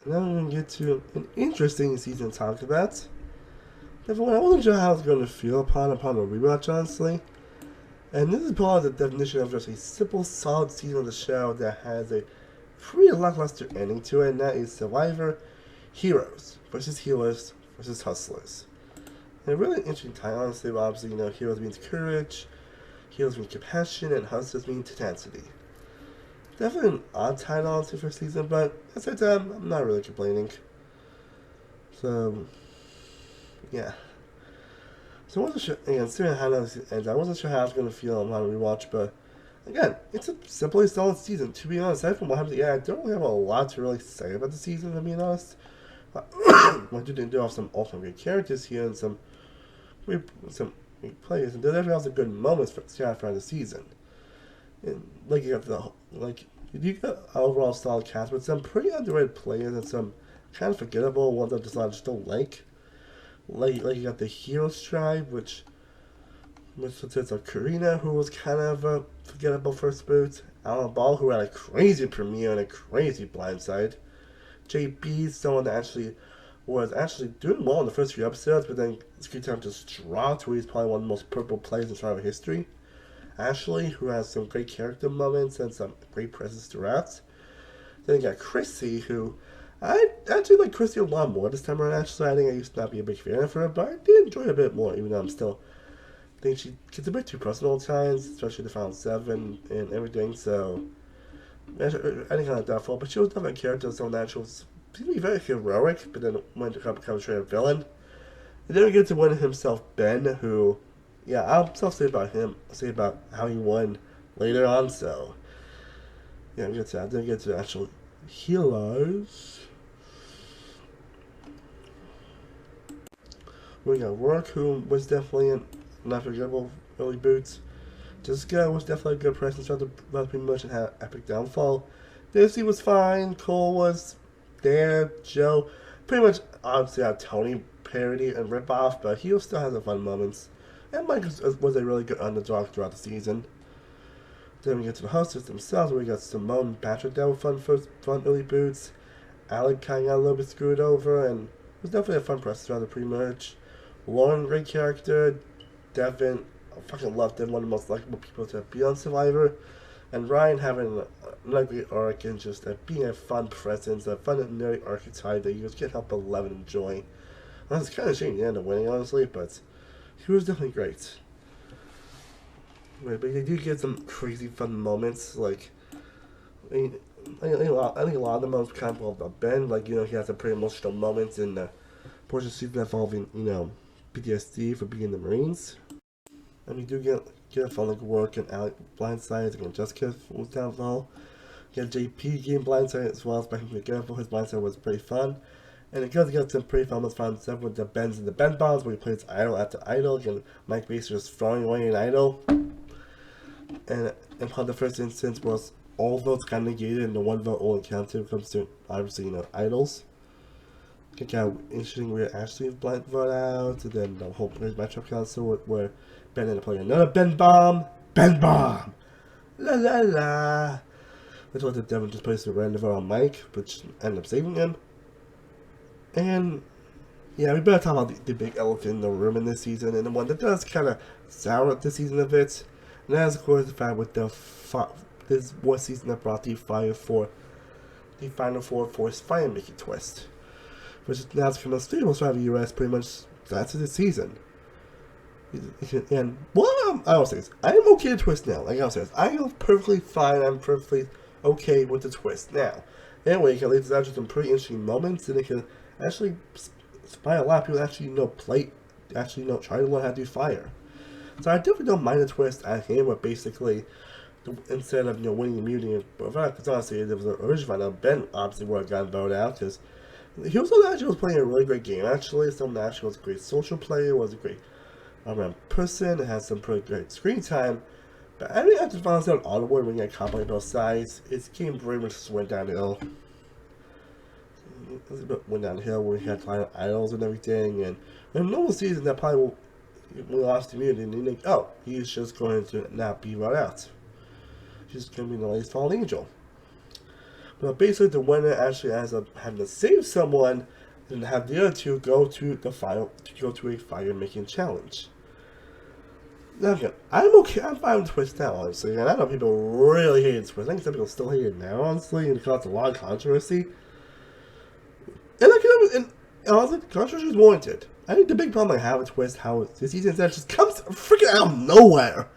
And now we're going to get to an interesting season to talk about. Everyone, I wasn't sure how I was going to feel upon a rewatch, honestly. And this is probably the definition of just a simple, solid season of the show that has a pretty lackluster ending to it, and that is Survivor Heroes versus Healers versus Hustlers. And a really interesting time, honestly. Obviously, heroes means courage, healers mean compassion, and hustlers mean tenacity. Definitely an odd title, honestly, for season, but at the same time, I'm not really complaining. So, yeah. So I wasn't sure, again, seeing how this ends, I wasn't sure how I was going to feel on how to rewatch, but again, it's a simply solid season. To be honest, aside from what happened, yeah, I don't really have a lot to really say about the season, to be honest. I do have some awesome great characters here and some great players, and there definitely have some good moments for the season. And like you got overall solid cast with some pretty underrated players and some kind of forgettable ones that I just don't like. Like you got the Heroes Tribe, which consists of Karina, who was kind of a forgettable first boot, Alan Ball, who had a crazy premiere and a crazy blindside, JB, someone that was actually doing well in the first few episodes, but then screen time just dropped, where he's probably one of the most purple players in Survivor history. Ashley, who has some great character moments and some great presence throughout. Then you got Chrissy, who I actually like Chrissy a lot more this time around. Actually, I think I used to not be a big fan of her, but I did enjoy her a bit more, even though I'm still I think she gets a bit too personal at times, especially the final seven and everything. So I think kind of doubtful, but she was definitely a character so that she was seemed to be very heroic, but then went to become straight a villain. And then we get to win himself, Ben, who, yeah, I'll say about him, say about how he won later on. So yeah, we get to that. Then we get to actual healers. We got Rourke, who was definitely an unforgettable early boots. Jessica was definitely a good presence throughout pretty much and had an epic downfall. Dizzy was fine. Cole was there. Joe, pretty much obviously had Tony parody and ripoff, but he still has the fun moments. And Mike was a really good underdog throughout the season. Then we get to the hustlers themselves, where we got Simone and Patrick that were fun early boots. Alec kind of got a little bit screwed over, and it was definitely a fun presence throughout the pre-merge. Lauren, great character. Devin, I fucking love Devin, one of the most likable people to be on Survivor. And Ryan having another great arc and just being a fun presence, a fun and nerdy archetype that you just can't help but love and enjoy. And it's kind of a shame he ended up winning, honestly, but he was definitely great. Right, but they do get some crazy fun moments, like, I mean, I think a lot of the moments kind of about Ben, like, he has some pretty emotional moments in the portion of the season involving, PTSD for being in the Marines. And we do get a fun like work and Alec blindsides and Jessica was downfall. You got JP getting blindsided as well, especially again his blindside was pretty fun. And it does get some pretty fun fun stuff with the bends and the bend bombs where he plays idol after idol, and Mike Baser is throwing away an idol. And how the first instance was all votes got negated and the one vote only counted when it comes to obviously, idols. It got interesting where Ashley blind vote out, and then the whole matchup council where Ben ended up playing another Ben Bomb. Ben Bomb! La la la! Which was the Devin just placed a random vote on Mike, which ended up saving him. And yeah, we better talk about the big elephant in the room in this season, and the one that does kind of sour up the season a bit. And that is, of course, the fact with this one season that brought the Final Four forced fire making twist. Which is now the most famous Survivor US pretty much that's the season. And well, I will say this, I am okay with the twist now. Like I was saying, I am perfectly fine. I'm perfectly okay with the twist now. Anyway, it can lead to actually some pretty interesting moments, and it can actually inspire a lot of people to actually try to learn how to do fire. So I definitely don't mind the twist at hand, where basically instead of winning immunity, because honestly, there was an original final. Ben obviously would have gotten voted out because he was playing a really great game. Actually, someone that actually was a great social player, was a great person, had some pretty great screen time. But I mean, after the final out all the way when you got caught by both sides, his game very much just went downhill. It went downhill when he had final idols and everything, and in a normal season that probably we lost immunity, and you think, oh, he's just going to not be right out. He's going to be the latest fallen angel. But basically, the winner actually ends up having to save someone and have the other two go to the a fire making challenge. Now again, I'm okay. I'm fine with Twist now, honestly. And I know people really hate Twist. I think some people still hate it now, honestly, and it caused a lot of controversy. And honestly, the controversy is warranted. I think the big problem I have with Twist, how this season just comes freaking out of nowhere.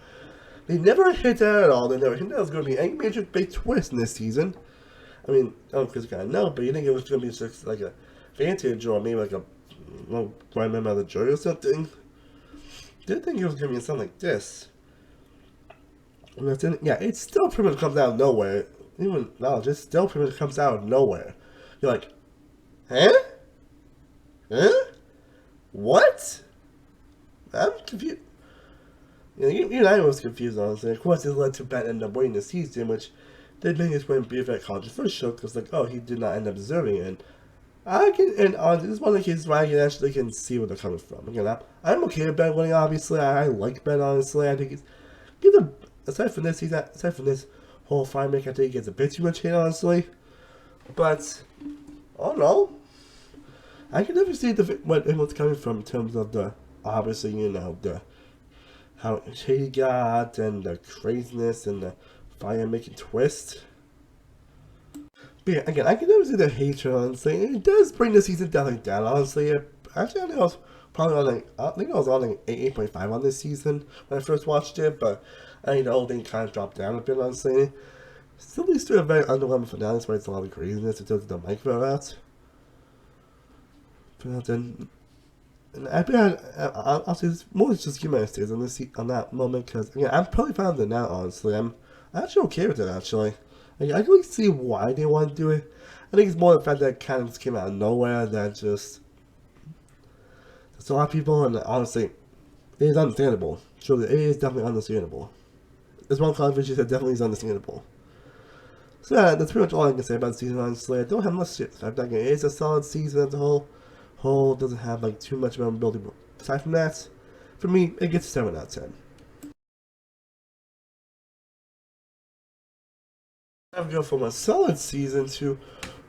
They never hit that at all. They never hit that was going to be any major big twist in this season. I mean, I don't know if you guys know, but you think it was going to be just like a Vantage or maybe like a Grand Member of the Jury or something? Didn't think it was going to be something like this. Yeah, it still pretty much comes out of nowhere. Even knowledge, it still pretty much comes out of nowhere. You're like, huh? Huh? What? I'm confused. Even I was confused, honestly. Of course, it led to Ben end up winning the season, which did make his win be very controversial, because, like, oh, he did not end up deserving it. And honestly, this is one of the cases where I can see where they're coming from. Again, I'm okay with Ben winning, obviously. I like Ben, honestly. I think aside from this whole fire make, I think he gets a bit too much hate, honestly. But, I don't know. I can never see what's coming from in terms of the, obviously, how he got and the craziness and the fire making twist. But yeah, again, I can never see the hatred, honestly. It does bring the season definitely down, honestly. Actually, I think I was probably on like 8.5 on this season when I first watched it, but I think the whole thing kind of dropped down a bit, honestly. Still leads to a very underwhelming finale, where it's a lot of craziness in terms of the mic out. But then, and I'll say this more just give my stays on that moment, because again, I'm probably fine with it now, honestly. I'm actually okay with it, actually. I can really see why they want to do it. I think it's more the fact that it kind of just came out of nowhere, that just there's a lot of people, and honestly, it is understandable. Surely, it is definitely understandable. There's one controversy that definitely is understandable. So yeah, that's pretty much all I can say about the season, honestly. I don't have much to say. It is a solid season as a whole. Doesn't have like too much memorability. Aside from that, for me, it gets a 7 out of 10. I'm going from a solid season to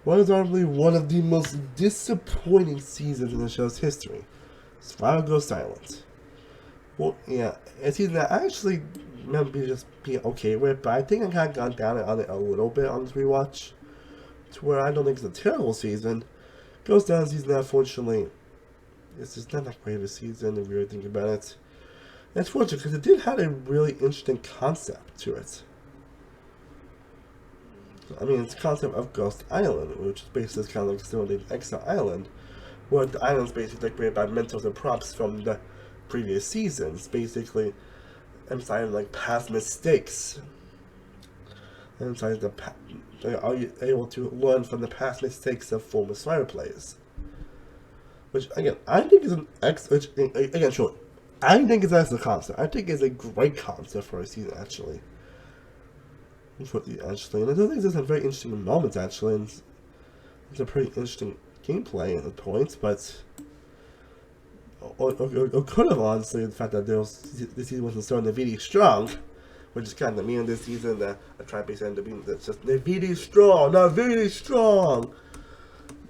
what is arguably one of the most disappointing seasons in the show's history. Survivor Goes Silent. Well, yeah, a season that I actually remember just being okay with, but I think I kind of gone down on it a little bit on this rewatch, to where I don't think it's a terrible season. Goes down season that, unfortunately, it's just not that great of a season if you really think about it. And it's fortunate because it did have a really interesting concept to it. I mean, it's the concept of Ghost Island, which is basically kind of like still an Exile Island, where the island's basically decorated by mementos and props from the previous seasons, basically emphasizing like past mistakes. Emphasizing are you able to learn from the past mistakes of former Survivor players? Which again, I think is I think it's an excellent concept. I think it's a great concept for a season, actually. And I do think there's some very interesting moments, actually, and it's a pretty interesting gameplay at the point, but or could have, honestly, the fact that this season wasn't so Nvidia strong, which is kind of me in this season, that I try to end up being that's just Nvidia strong,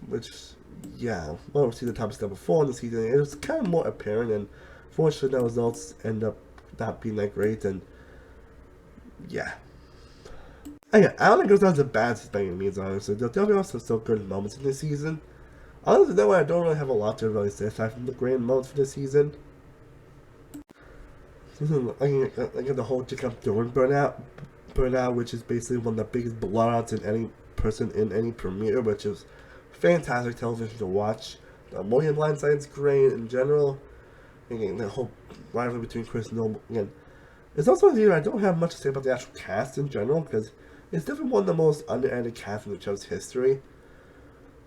which, yeah, well, we've seen the type of stuff before in the season, it was kind of more apparent, and fortunately, the results end up not being that great, and yeah. Again, I don't think it goes down to bad by any means, honestly. There'll definitely also still good moments in this season. Honestly, that way I don't really have a lot to really say aside from the great moments for this season. Like the whole Jacob Dorn burnout, which is basically one of the biggest blowouts in any person in any premiere, which is fantastic television to watch. The William Blindside's great in general. Again, the whole rivalry between Chris and Noble, again. It's also a year I don't have much to say about the actual cast in general, because it's definitely one of the most underrated casts in the show's history.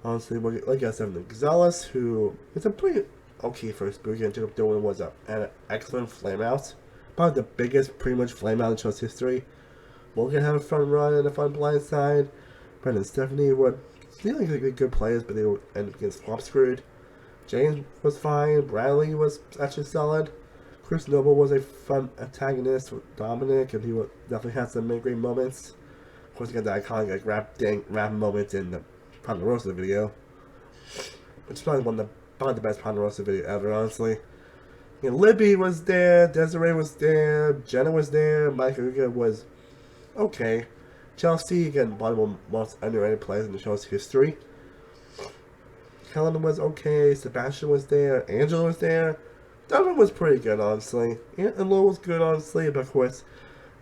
Honestly, like I said, Gonzalez, who is a pretty okay first book, and Jacob Dylan was an excellent flameout. Probably the biggest, pretty much flameout in the show's history. Morgan had a fun run and a fun blind side. Brandon and Stephanie were seemingly like good players, but they were ended up getting swap screwed. James was fine. Bradley was actually solid. Chris Noble was a fun antagonist with Dominic, and he definitely had some great moments. course, you got the iconic like rap moment in the Ponderosa video, which is probably probably the best Ponderosa video ever, honestly. You know, Libby was there, Desiree was there, Jenna was there, Mike Uga was okay. Chelsea, again, one of the most underrated players in the show's history. Helen was okay, Sebastian was there, Angela was there. Donovan was pretty good, honestly. And Lo was good, honestly, but of course,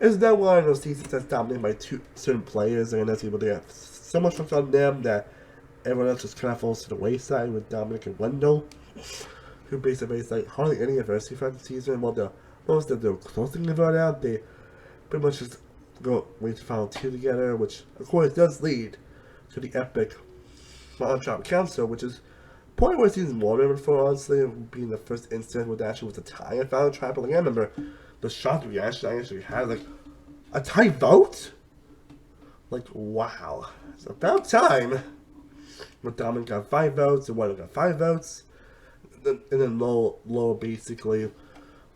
it's not one of those seasons that's dominated by two certain players, and that's able to have so much focus on them that everyone else just kind of falls to the wayside with Dominic and Wendell, who basically is like hardly any adversity for the season. While most of the closing the vote out, they pretty much just go reach the final two together, which of course does lead to the epic Final Tribal Council, which is probably what season one remembered for, honestly, being the first instance where actually was a tie in Final Tribal. Like, I remember the shock reaction I actually had, like, a tie vote? Like, wow. It's about time. But Dominic got 5 votes, and Wendell got 5 votes. And then Lo basically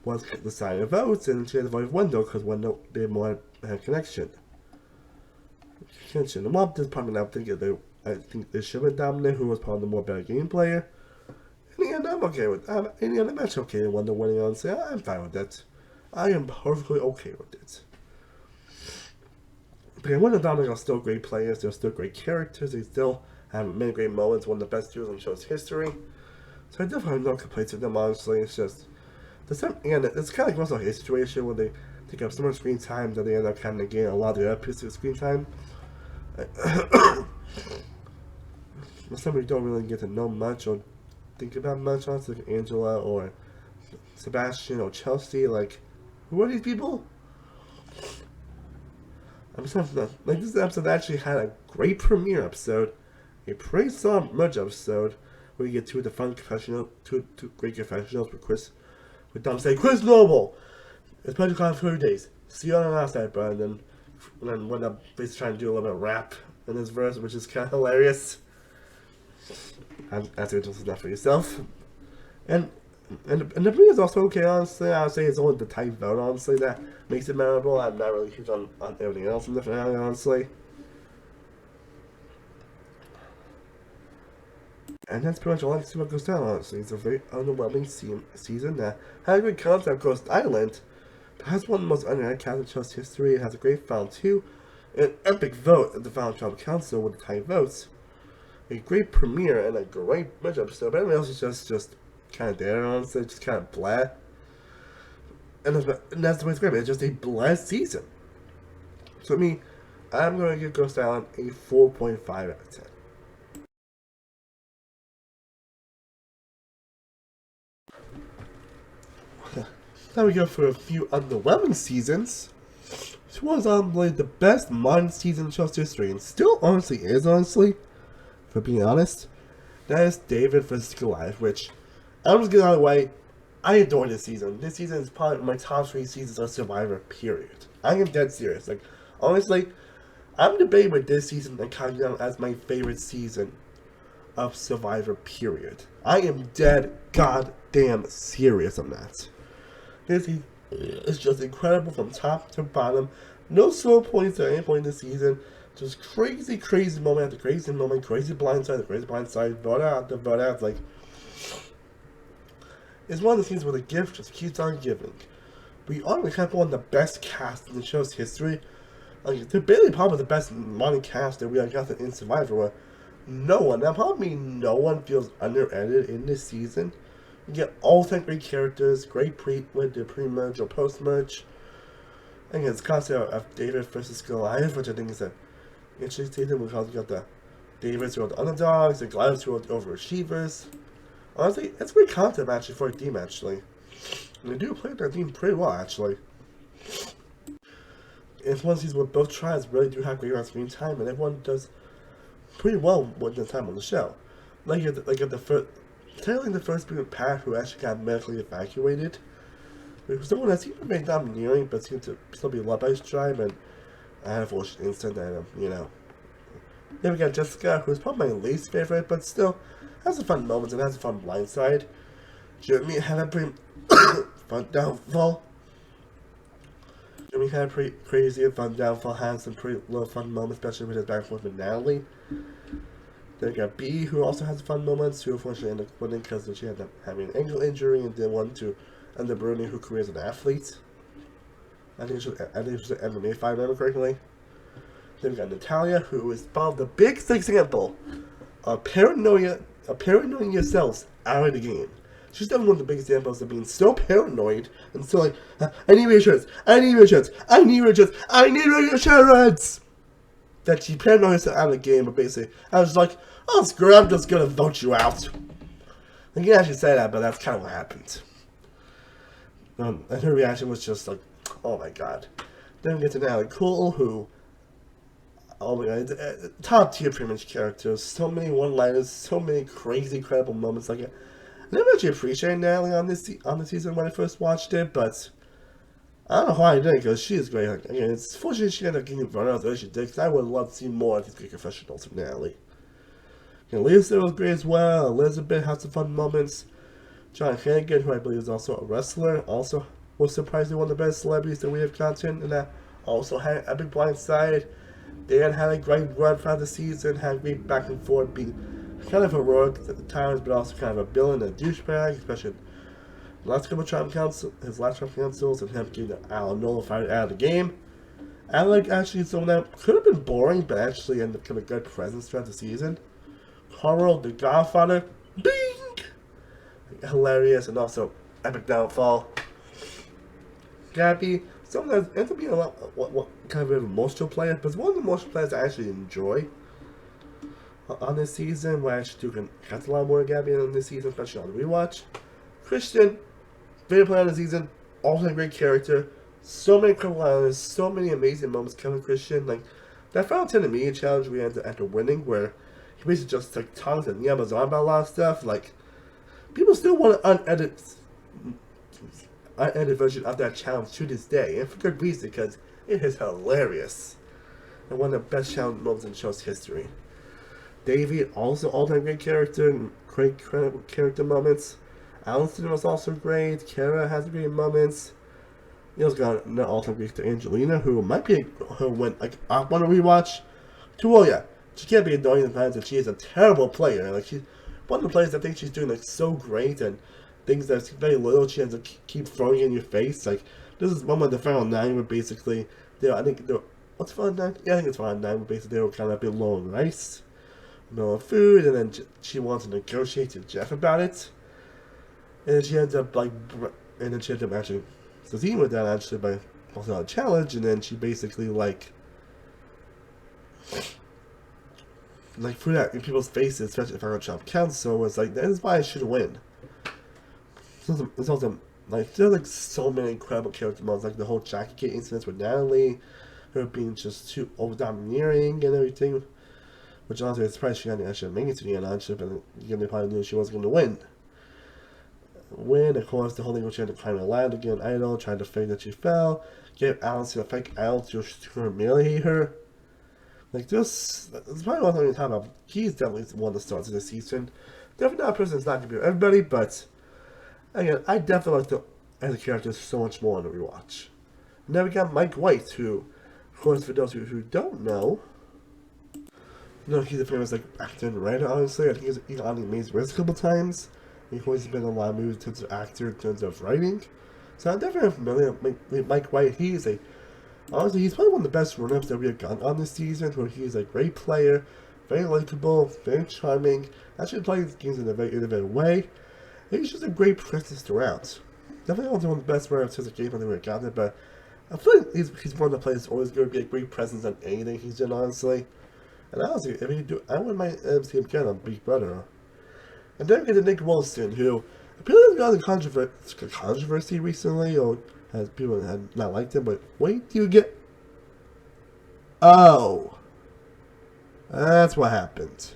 was deciding votes, and she had to vote for Wendell because Wendell did more connection. Well, this probably now I think they should have been Dominic, who was probably the more better game player. In the end, I'm okay with that. In the end, I'm actually okay with Wendell winning on, so I'm fine with that. I am perfectly okay with it. But Wendell and Dominic are still great players, they're still great characters, they still have many great moments, one of the best duos in the show's history. So I definitely have no complaints with them, honestly. It's just, and it's kind of like most of a situation where they take up so much screen time that they end up kind of getting a lot of their episodes of screen time. Some we don't really get to know much or think about much, honestly, like Angela or Sebastian or Chelsea. Like, who are these people? Like, this episode actually had a great premiere episode, a pretty solid merge episode, where you get two great confessionals with Dom saying, Chris Noble! It's been 30 days. See you on the last night, bro. And then when I'm basically trying to do a little bit of rap in this verse, which is kind of hilarious. That's just enough for yourself. And the premiere is also okay, honestly. I would say it's only the type vote, honestly, that makes it memorable. I'm not really huge on everything else in the finale, honestly. And that's pretty much all I can see what goes down, honestly. It's a very underwhelming season that had a good concept, Ghost Island, but has one of the most underrated cast in show's history. It has a great final 2, an epic vote at the Final Tribal Council with the tie votes, a great premiere, and a great merge episode. But everything else is just kind of there, honestly, just kind of blah. And that's the way it's great. It's just a blah season. So, I'm going to give Ghost Island a 4.5 out of 10. Now we go for a few underwhelming seasons. This was arguably the best modern season in show's history, and still honestly is, for being honest. That is David vs. Goliath, which, I'm just getting out of the way, I adore this season. This season is probably my top 3 seasons of Survivor, period. I am dead serious. Like, honestly, I'm debating with this season and counting down as my favorite season of Survivor, period. I am dead goddamn serious on that. This is just incredible from top to bottom. No slow points at any point in the season. Just crazy, crazy moment after crazy moment. Crazy blindside, crazy blindside. Vote out after vote out. Like, it's one of the scenes where the gift just keeps on giving. We already have one of the best casts in the show's history. Like, they're barely probably the best modern cast that we got in Survivor. Where no one feels under-edited in this season. You get all 10 great characters, great with the pre-merge or post-merge. And it's concept of David versus Goliath, which I think is an interesting season because you got the Davids who are the underdogs, the Goliaths who are the overachievers. Honestly, it's a great concept actually for a team actually. And they do play their team pretty well actually. It's one season where both tribes really do have great on-screen time, and everyone does pretty well with the time on the show. Technically the first being Pat, who actually got medically evacuated. There was someone that seemed to be domineering, but seemed to still be loved by his tribe, and I had a fortunate instant that, Then we got Jessica, who's probably my least favorite, but still has some fun moments and has a fun blindside. Jeremy had a pretty fun downfall. And we had a pretty crazy and fun downfall, had some pretty little fun moments, especially with his back and forth with Natalie. Then we got B, who also has fun moments, who unfortunately ended up winning because she ended up having an ankle injury and didn't want to end up ruining her career as an athlete. I think she was an MMA fighter, if I remember correctly. Then we got Natalia, who is probably the biggest example of paranoia yourselves out of the game. She's definitely one of the biggest examples of being so paranoid and so like, I need reassurance, I need reassurance, I need reassurance, I need reassurance! That she paranoid herself out of the game, but basically, I was like, oh, screw it, I'm just gonna vote you out. And you can actually say that, but that's kind of what happened. And her reaction was just like, oh my god. Then we get to Natalie Cole, who, oh my god, top tier pretty much characters. So many one-liners, so many crazy, incredible moments like it. I never actually appreciated Natalie on the season when I first watched it, but I don't know why I didn't, because she is great. Like, again, it's fortunate she ended up getting run out as she did, because I would love to see more of these great professionals from Natalie. And Lisa was great as well. Elizabeth had some fun moments. John Hannigan, who I believe is also a wrestler, also was surprisingly one of the best celebrities that we have gotten, and that also had an epic blind side. Dan had a great run throughout the season, had a great back and forth, being kind of heroic at times, but also kind of a villain and a douchebag, especially the last couple of his last Trump councils, and him getting Alan nullified out of the game. Alec actually someone that could have been boring, but actually ended up becoming a good presence throughout the season. Carl, the Godfather, bing! Hilarious, and also epic downfall. Gabby, someone that ends up being a lot, what kind of an emotional player, but it's one of the emotional players I actually enjoy on this season. Where I actually do catch a lot more of Gabby on this season, especially on the rewatch. Christian, favorite player on the season, also a great character. So many incredible lines, so many amazing moments coming Christian. Like that final 10 immediate challenge we ended after winning, where he basically just like tongues and yammers on about a lot of stuff. Like people still want an unedited version of that challenge to this day, and for good reason, because it is hilarious and one of the best challenge moments in the show's history. Davey, also all-time great character, and great character moments. Allison was also great. Kara has great moments. Neil's got an all-time great character, Angelina, who might be who went like I want to rewatch. Tuolia, she can't be annoying the fans, and she is a terrible player. Like she's one of the players I think she's doing like so great, and things that's very little she has to keep throwing in your face. Like this is one of the final 9 where basically I think what's final 9? Yeah, I think it's final 9 where basically they were kind of a bit low on rice, no food, and then she wants to negotiate to Jeff about it, and then she ends up actually succeeding with that actually by also a challenge, and then she basically like put that in people's faces, especially if I got Trump council, was like that is why I should win. It's also like there's like so many incredible character moments, like the whole Jackie Kate incidents with Natalie, her being just too over domineering and everything. Which honestly, it's surprised she didn't actually make it to the end, actually, but again, they probably knew she wasn't going to win. Of course, the whole thing where she had to climb a ladder to get an idol, tried to fake that she fell, gave Alice a fake idol to humiliate her. Like, it's probably one thing to talk about. He's definitely one of the stars of the season. Definitely not a person that's not going to be with everybody, but again, I definitely like the as a character so much more on the rewatch. And then we got Mike White, who, of course, for those who don't know, he's a famous like actor and writer, honestly. I think he's on The Amazing Race a couple times. He's always been in a lot of movies in terms of actor, in terms of writing. So I'm definitely familiar with Mike White. Honestly, he's probably one of the best run-ups that we have gotten on this season, where he's a great player, very likable, very charming, actually plays games in a very innovative way. And he's just a great presence throughout. Definitely also one of the best run-ups in the game that we've gotten, but I feel like he's one of the players that's always going to be a great presence on anything he's done, honestly. And honestly, if he do, I wouldn't mind see him again on Big Brother. And then we get to Nick Wilson, who apparently got a controversy recently, or has people had not liked him. But wait till you get. Oh, that's what happened.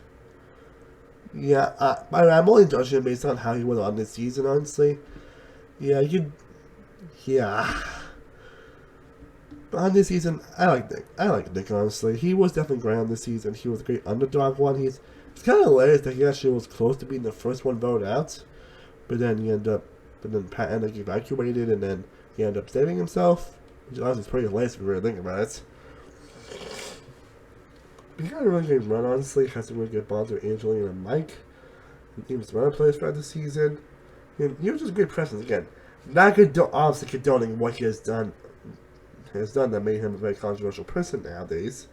Yeah, I'm only judging him based on how he went on this season, honestly. Yeah, on this season, I like Nick, honestly. He was definitely great on this season. He was a great underdog one. It's kind of hilarious that he actually was close to being the first one voted out. But then Pat ended up evacuated, and then he ended up saving himself. which honestly is pretty hilarious if you really think about it. He got a really good run, honestly. Has some really good bonds with Angelina and Mike. He was running plays throughout the season. And he was just a great presence again. Not obviously condoning what he has done that made him a very controversial person nowadays.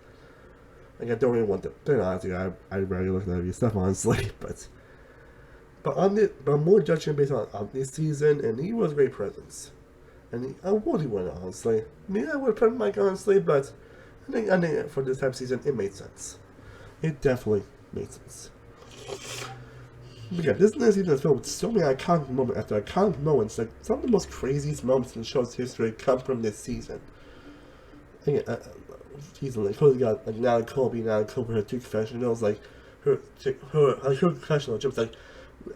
Like, I don't really want to. Then honestly, I rarely look at that stuff, honestly. But more judging based on this season, and he was a great presence. And I would win, honestly. I mean, I would put Mike, honestly, but I think for this type of season, it made sense. It definitely made sense. But yeah, this season is filled with so many iconic moments after iconic moments. Like, some of the most craziest moments in the show's history come from this season. Like, like, Cody got, like, Natalie Colby her two confessionals, like, her confessional, she was like,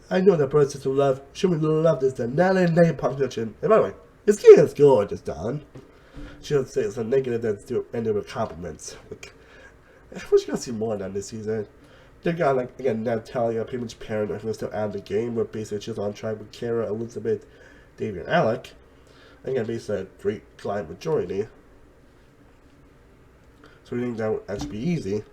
I know that brother sister love, show me love this, that Natalie name production. And by the way, this kid is gorgeous, Don. She'll say it's a negative that's ended with compliments. Like, I wish you got to see more of that this season. They got, like, again, Natalia, pretty much parent, who was still out of the game, where basically she's on track with Kara, Elizabeth, Davey, and Alec. Again, basically a great client majority. So we think that would actually be easy.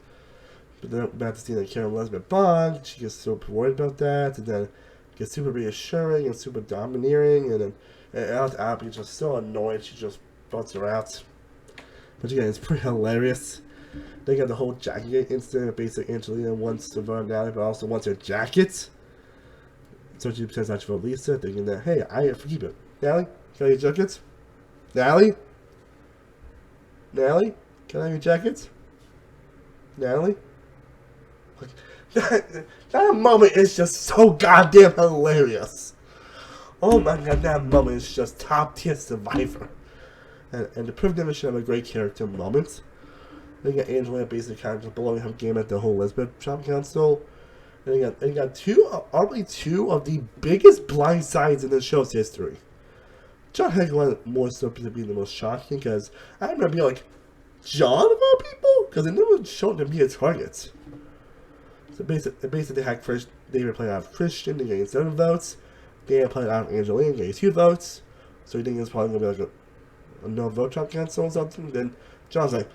But then about to see that Kara and Elizabeth bond, she gets super worried about that, and then gets super reassuring and super domineering, and then Abby is just so annoyed, she just butts her out. But again, it's pretty hilarious. They got the whole jacket incident. Basically, Angelina wants to vote Natalie, but also wants her jacket. So she pretends not to vote Lisa, thinking that, hey, I forgive it. Natalie, can I have your jacket? Natalie? Natalie? Can I have your jacket? Natalie? That moment is just so goddamn hilarious. Oh my god, that moment is just top tier Survivor. And the Priv never should have a great character moment. Then you got Angelina basically kind of just blowing her game at the whole Elizabeth Shop Council. And you got arguably two of the biggest blind sides in the show's history. John Hank wanted more so to be the most shocking, because I remember being like, John of all people? Because it never showed to be a target. So basically they had David played out of Christian and getting 7 votes. Dan played out of Angelina and getting 2 votes. So he think it's probably going to be like a no vote Shop Council or something. Then John's like,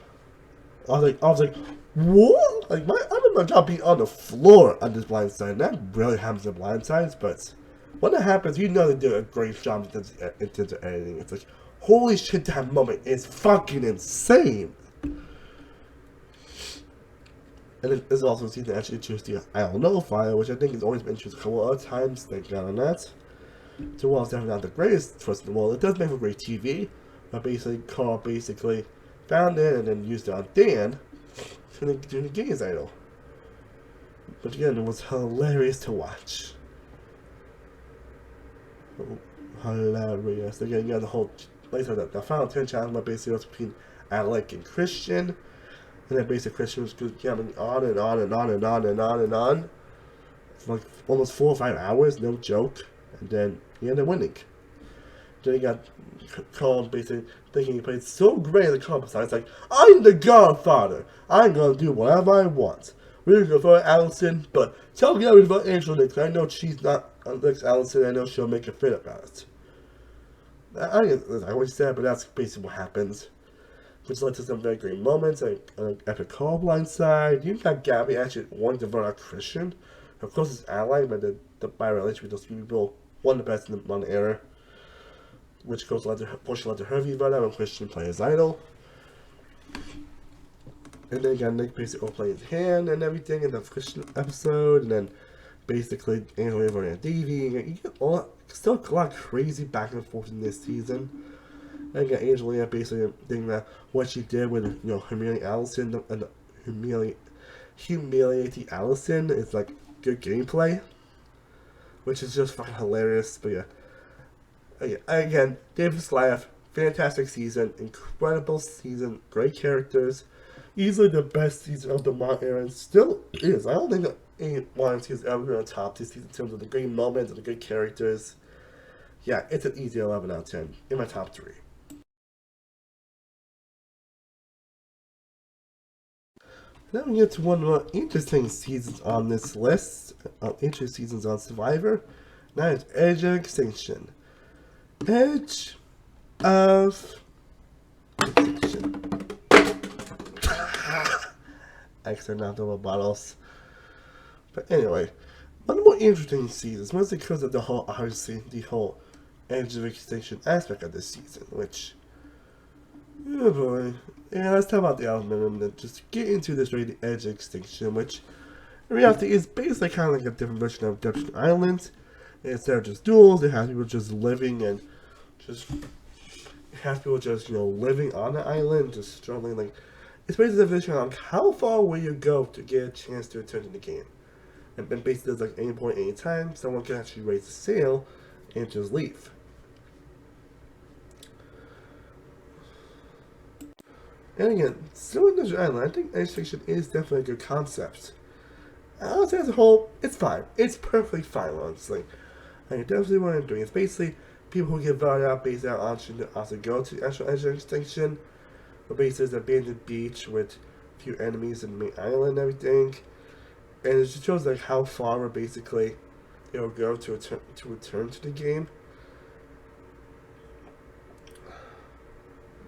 I was like, what? Like, I'm in my job being on the floor on this blind side. That really happens in blind sides, but when that happens, you know they do a great job in terms of editing. It's like, holy shit, that moment is fucking insane. And it's also a season that actually introduced the I don't know file, which I think has always been introduced a couple other times. Thank God on that. So while it's definitely not the greatest twist in the world, it does make for great TV. But basically, Carl found it and then used it on Dan to the games idol. But again, it was hilarious to watch. Hilarious. Again, you got the whole, like I said, the final 10 challenge, but basically it was between Alec and Christian. And then basically Christian was going on and on and on and on and on and on. For like almost 4 or 5 hours, no joke. And then he ended up winning. Then he got called basically thinking he played so great in the competition. It's like, I'm the Godfather. I'm going to do whatever I want. We're going to vote Allison, but tell me to vote Angela because I know she's not like Allison. I know she'll make a fit about it. I always said, but that's basically what happens. Which led to some very great moments, like epic call blindside. You got Gabby actually wanting to vote out Christian. Of course, it's ally, but by relation with those people, one of the best in the modern era. Which goes led to her vote out when Christian play his idol. And then you got Nick basically playing his hand and everything in the Christian episode, and then basically Angelina voting at Davey. You get still a lot of crazy back and forth in this season. And you got Angelina basically thinking that what she did with humiliating Allison and humiliating Allison is like good gameplay, which is just fucking hilarious. But yeah, again, David Slav, fantastic season, incredible season, great characters, easily the best season of the modern era, and still is. I don't think any modern season is ever going to top this season in terms of the great moments and the great characters. Yeah, it's an easy 11 out of 10 in my top 3. Then we get to one of the interesting seasons on this list, interesting seasons on Survivor. That is Edge of Extinction. Edge of extinction. Extra not double bottles. But anyway, one of the more interesting seasons, mostly because of the whole, obviously, the whole Edge of Extinction aspect of this season, which, oh boy. Yeah, let's talk about the album and just get into this really Edge of Extinction, which in reality is basically kind of like a different version of Redemption Island. Instead of just duels, it has people just living and just, it has people just, living on the island, just struggling. Like, it's basically a definition on how far will you go to get a chance to return to the game. And basically, there's like any point, any time, someone can actually raise the sail and just leave. And again, still in Desert Island, I think Edge Station is definitely a good concept. I would say as a whole, it's fine. It's perfectly fine, honestly. And definitely what I'm doing is basically people who get voted out based on option to also go to the actual Edge of Extinction. But basically, it's an abandoned beach with a few enemies in the main island and everything. And it just shows like how far we're basically it'll go to return to the game.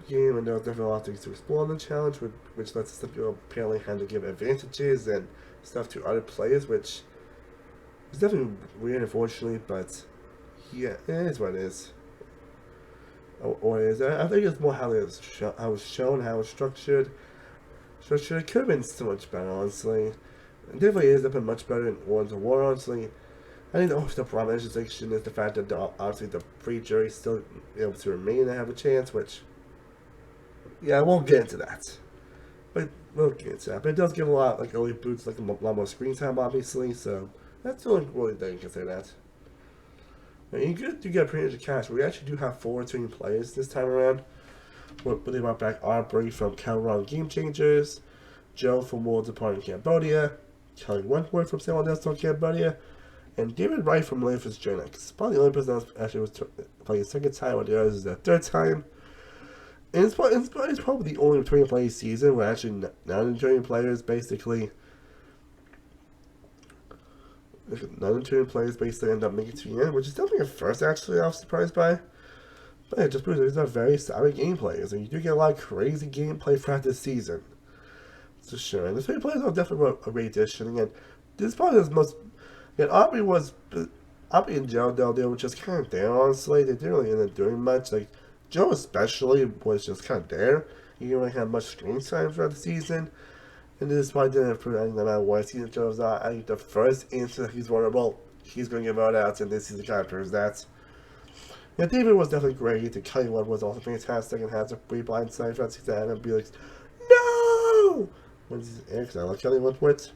And there's definitely a lot of things to explore in the challenge, which lets some people apparently have to give advantages and stuff to other players, which is definitely weird, unfortunately, but yeah, it is what it is. Or is it? I think it's more how it's shown, how it's structured. It could have been so much better, honestly. It definitely is definitely much better in Wars of War, honestly. I think the problem is the fact that obviously the free jury is still able to remain and have a chance, which, yeah, I won't get into that. But we'll get into that. But it does give a lot, like early boots, like a lot more screen time, obviously, so that's the only really thing you can say that. And you get pretty much a cast. We actually do have 4 returning players this time around. They brought back Aubrey from Calron Game Changers, Joe from Worlds Apart in Cambodia, Kelly Wentworth from Sail Desktop Cambodia, and David Wright from Life is Gen X. Probably the only person that actually was playing a second time, while the others is their third time. And it's probably the only returning player season where actually non-returning players basically end up making it to the end, which is definitely a first actually I was surprised by. But it just proves these are very savvy gameplayers, and you do get a lot of crazy gameplay throughout this season. For sure. And the 3 players are definitely a great addition. Again, this is probably the most. Again, Aubrey and Joe, though, they were just kind of there, honestly. They didn't really end up doing much. Like, Joe especially was just kind of there. He didn't really have much screen time throughout the season. And this probably didn't improve anything no matter what season Joe's on. I think the first instant he's vulnerable, he's going to get voted out, and this season kind of proves that. Yeah, David was definitely great. The Kelly one was also fantastic and has a free blind side throughout season. And be like, no! When he's because I like Kelly Wentworth.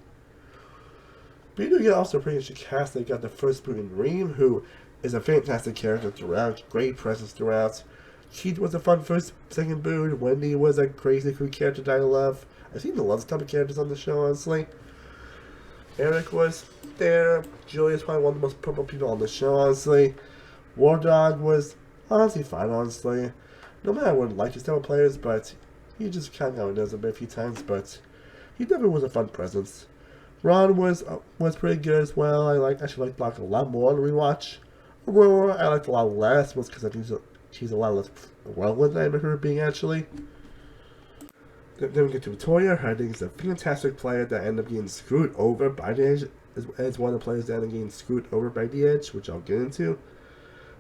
But you do get also a pretty interesting cast. They got the first boot in Reem, who is a fantastic character throughout, great presence throughout. Keith was a fun second boot. Wendy was a crazy cool character that I love. I've seen a lot of type of characters on the show, honestly. Eric was there. Julia's probably one of the most purple people on the show, honestly. War Dog was honestly fine, honestly. No matter I wouldn't like his type of players, but he just kind of knows a bit a few times, but he definitely was a fun presence. Ron was pretty good as well. I actually liked Block a lot more on Rewatch. Aurora I liked a lot less, was because I think she's a lot less relevant than I remember her being actually. Then we get to Victoria. I think is a fantastic player that ended up getting screwed over by the Edge. As one of the players that ended up getting screwed over by the Edge, which I'll get into.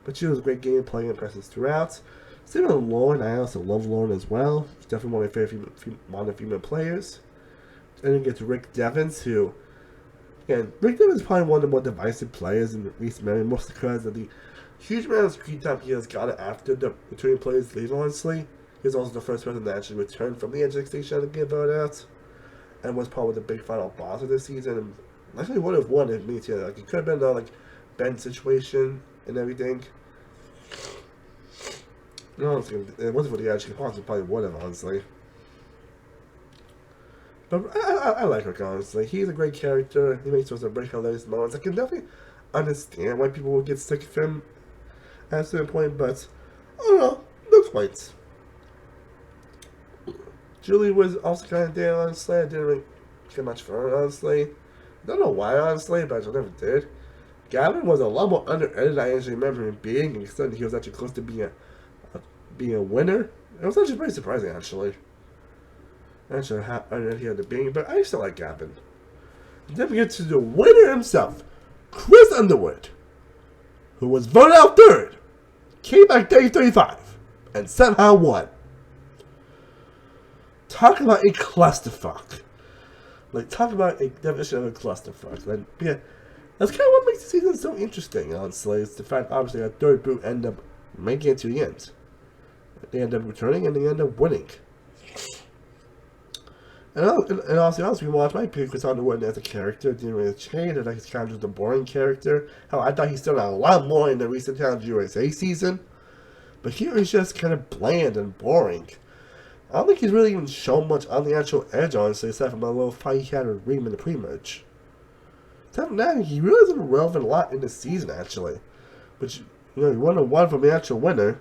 But she was a great game playing and presence throughout. Same with Lauren. I also love Lauren as well. She's definitely one of my favorite female players. And then we get to Rick Devens, who, again, Rick Devens is probably one of the more divisive players in recent memory, mostly because of the huge amount of screen time he has gotten after the returning players leave, honestly. He's also the first person to actually return from the Edge Extinction to get voted out, and was probably the big final boss of this season. And actually would have won if me too. Like it could have been the Ben situation and everything. No, it wasn't for the Edge. He probably would have, honestly. But I like Rick, honestly. He's a great character. He makes those very hilarious moments. I can definitely understand why people would get sick of him at a certain point, but I don't know. No quite. Julie was also kind of there, honestly. I didn't really get much for her, honestly. I don't know why, honestly, but I never did. Gavin was a lot more underrated than I actually remember him being, and he was actually close to being a winner It was actually pretty surprising, actually. Actually, I didn't hear the being, but I still like Gavin. Then we get to the winner himself, Chris Underwood, who was voted out third, came back day 35, and somehow won. Talk about a clusterfuck. Like, talk about a definition of a clusterfuck. Like, yeah, that's kind of what makes the season so interesting, honestly. It's the fact, obviously, that third boot ended up making it to the end. They end up returning, and they end up winning. And honestly, we watched my pick Chris Underwood as a character. It didn't really change. I he's kind of just a boring character. Hell, I thought he stood out a lot more in the recent Challenge USA season. But here he's just kind of bland and boring. I don't think he's really even shown much on the actual edge, honestly, except for my little fight he had with Reem in the pre-merge. Except for that, he really isn't relevant a lot in this season, actually. But, you know, he won a one from the actual winner.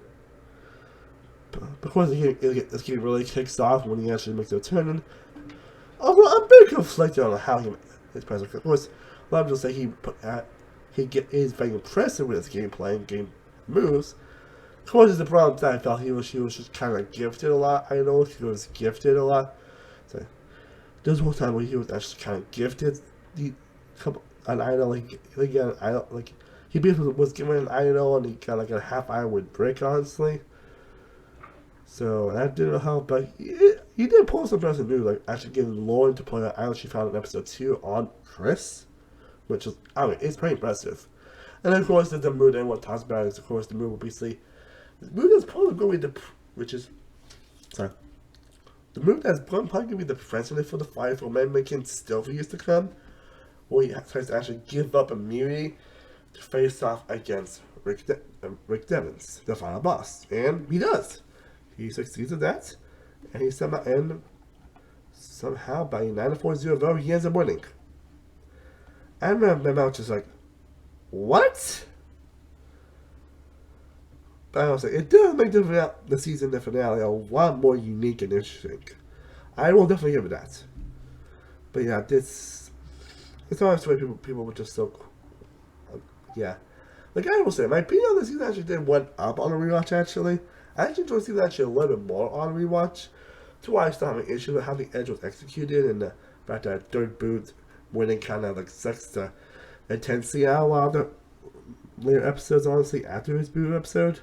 Because this game really kicks off when he actually makes a return. And overall, I'm very conflicted on how his presence. Of course, a lot of people say he is very impressive with his gameplay and game moves. Of course, it's the problem that I felt he was just kind of gifted a lot. I know he was gifted a lot. So there's one time where he was actually kind of gifted an idol, he basically was given an idol and he got like a half iron with brick, honestly. So that didn't help, but he did pull some impressive moves, like actually getting Lauren to play an idol she found in episode 2 on Chris, which is, I mean, it's pretty impressive. And then, of course, there's the move that everyone talks about is, of course, the move obviously. The move that's probably going to be the move that's probably going to be the precedent for the fight for men making still for years to come, where he tries to actually give up immunity to face off against Rick Devens, the final boss. And he does. He succeeds at that, and he somehow by a 9-4-0 vote, he ends up winning. I remember my mouth just like, what? But I was like, it does make the season, the finale, a lot more unique and interesting. I will definitely give it that. But yeah, it's always the way people were just so, yeah. Like I will say, my opinion on the season actually did went up on a rewatch. Actually, I actually enjoyed the season actually a little bit more on a rewatch. To why I still have an issue with how the edge was executed and the fact that third boot winning kind of like sucks the intensity out of a lot of the later episodes. Honestly, after his boot episode.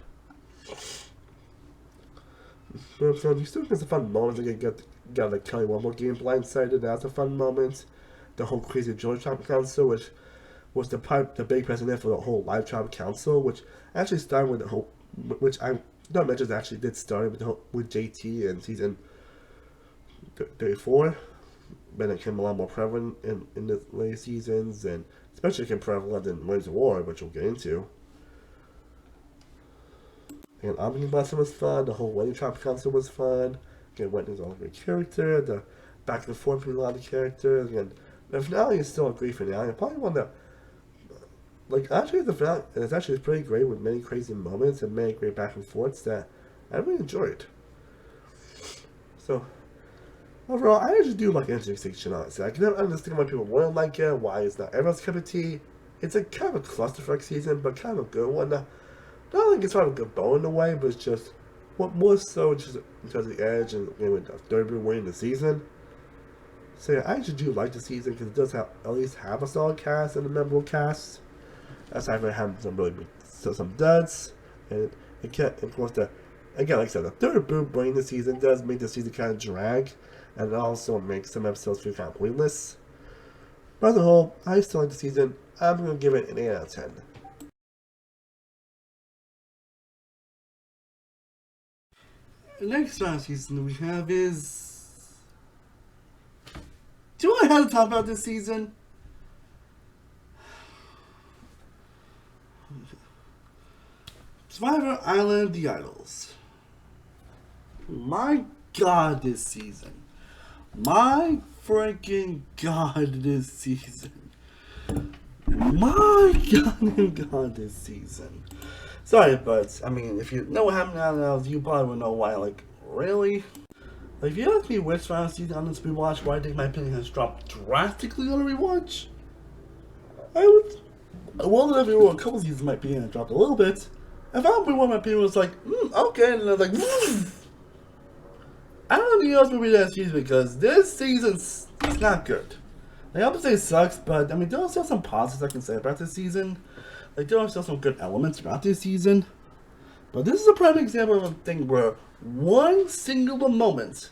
So you still get some fun moments. Like you got like Kelly one more game blindsided. That's a fun moment. The whole crazy George Trap Council, which was the big precedent for the whole live Trap Council, which actually started with the whole, which I don't mention actually did start with JT in season 34, but it became a lot more prevalent in the later seasons, and especially became prevalent in Waves of War, which we'll get into. And Omni Blossom was fun, the whole Wedding Trap Council was fun, again, Whitney's all great character, the back and forth between a lot of characters, and the finale is still a great finale. Probably one that, like, actually the finale is actually pretty great with many crazy moments and many great back and forths that I really enjoyed. So, overall, I actually do like interesting section, honestly. I can never understand why people wouldn't like it, why it's not everyone's cup of tea. It's a kind of a clusterfuck season, but kind of a good one. I don't think it's kind of a good bow in a way, but it's just, what more so just because of the edge and with the third boot winning the season. So yeah, I actually do like the season because it does have at least have a solid cast and a memorable cast. Aside from having some duds, and it can't, of course, again, like I said, the third boot bringing the season does make the season kind of drag, and it also makes some episodes feel kind of pointless. But as a whole, I still like the season. I'm going to give it an 8 out of 10. The next season we have is... Do I have to talk about this season? Survivor Island The Idols. My god, this season. My freaking god, this season. My god, this season. Sorry, but, I mean, if you know what happened now, you probably would know why, like, really? Like, if you ask me which final season on this rewatch why I think my opinion has dropped drastically on a rewatch, I would... Well, if it were a couple seasons, my opinion had dropped a little bit. If I would one, my opinion was like, okay, and I was like, nothing else movie this season because this season's it's not good. Like, I would say it sucks, but I mean, there are still some positives I can say about this season. Like, there are still some good elements throughout this season. But this is a prime example of a thing where one single moment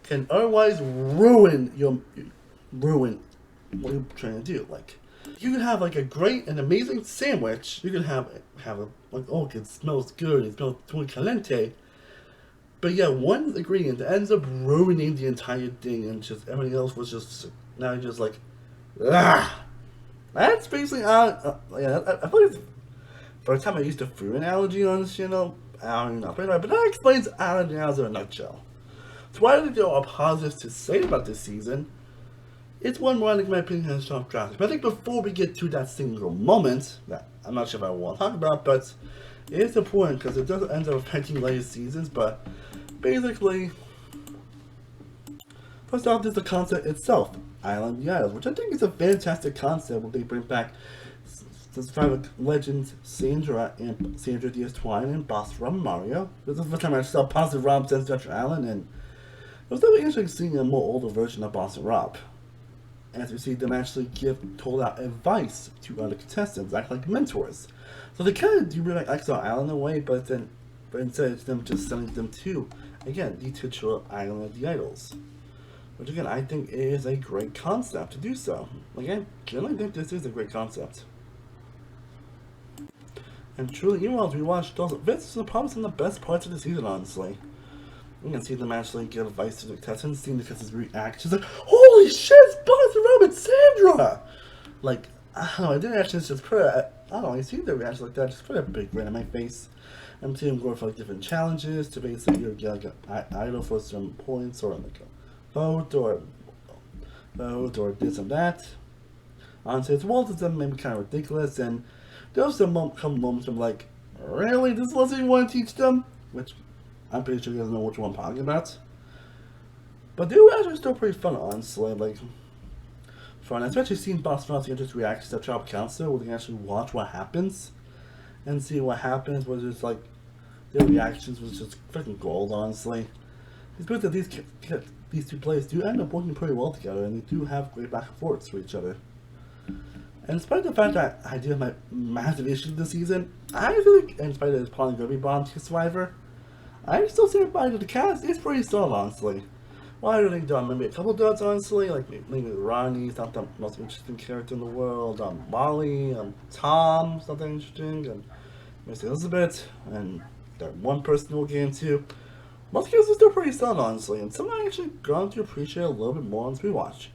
can otherwise ruin what you're trying to do. Like, you can have like a great and amazing sandwich. You can have a like, oh, it smells good. It smells muy caliente. But yeah, one ingredient ends up ruining the entire thing, and just everything else was just now just like, ah. That's basically yeah. I feel like for the time I used a food analogy on this channel, I don't know, but that explains allergy in a nutshell. So why do there are positives to say about this season? It's one where I think my opinion has dropped drastically. But I think before we get to that single moment, that I'm not sure if I want to talk about, but it is important because it does end up affecting later seasons. But basically, first off, there's the concept itself, Island of the Idols, which I think is a fantastic concept when they bring back the five legends Sandra Diaz-Twine and Boss Rum Mario. This is the first time I saw Boss Rob since Dutch Island, and it was definitely interesting seeing a more older version of Boss Rob. As we see them actually told out advice to other contestants, act like mentors. So they kind of do bring like Exile Island in a way, but instead it's them just sending them to, again, the titular Island of the Idols. Which again, I think is a great concept to do so. Again, generally think this is a great concept. And truly, even while we watched those, this is probably some of the best parts of the season, honestly. You can see them actually give advice to the contestants, seeing the contestants react. She's like, holy shit, it's Boss Rob and Sandra! Like, I don't know, I didn't actually just put I don't know, I see their reaction like that, just put a big grin on my face. I'm seeing them go for like different challenges to basically get like an idol for some points, or like a vote, or this and that. Honestly, it's well to them maybe kind of ridiculous, and there's some moments I'm like, really? This is what you want to teach them? Which I'm pretty sure you guys know which one I'm talking about. But they were actually still pretty fun, honestly. Like, fun. Especially seeing Boss Ross just react to the Tribal Council, where they can actually watch what happens and see what happens. Was just like their reactions was just freaking gold, honestly. It's good that these two players do end up working pretty well together, and they do have great back and forths with each other. And despite the fact that I do have my massive issues this season, I feel like, in spite of this polygamy bomb to Survivor, I still say that the cast is pretty solid, honestly. Well, I don't think done maybe a couple duds, honestly, like maybe Ronnie's not the most interesting character in the world, Molly, Tom's not that interesting, and Miss Elizabeth, and that one person we'll get into. Most characters are still pretty solid, honestly, and some I actually grown to appreciate a little bit more on Rewatch.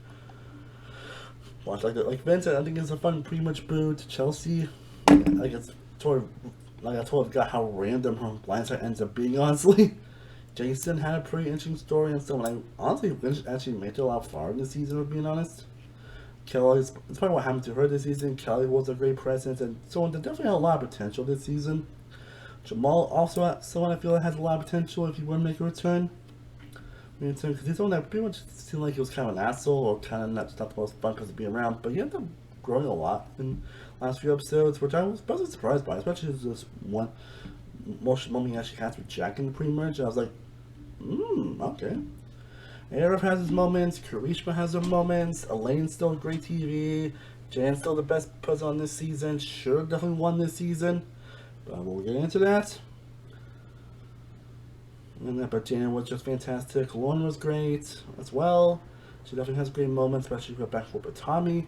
Watch like Vincent, I think it's a fun pretty much boot. Chelsea, I guess I totally forgot how random her blindside ends up being, honestly. Jason had a pretty interesting story and stuff, and I honestly actually made it a lot farther this season, to be honest. Kelly, it's probably what happened to her this season. Kelly was a great presence, and so on. They definitely had a lot of potential this season. Jamal also someone I feel like has a lot of potential if he were to make a return. Because he's someone that pretty much seemed like he was kind of an asshole, or kind of not the most fun person to be around, but he ended up growing a lot in the last few episodes, which I was pleasantly surprised by, especially this one moment he actually has with Jack in the pre-merge. I was like, okay. Arif has his moments, Karishma has her moments, Elaine's still great TV, Jan's still the best person on this season, sure definitely won this season, but we'll get into that. But Jan was just fantastic. Lauren was great as well. She definitely has great moments, especially with back with Tommy.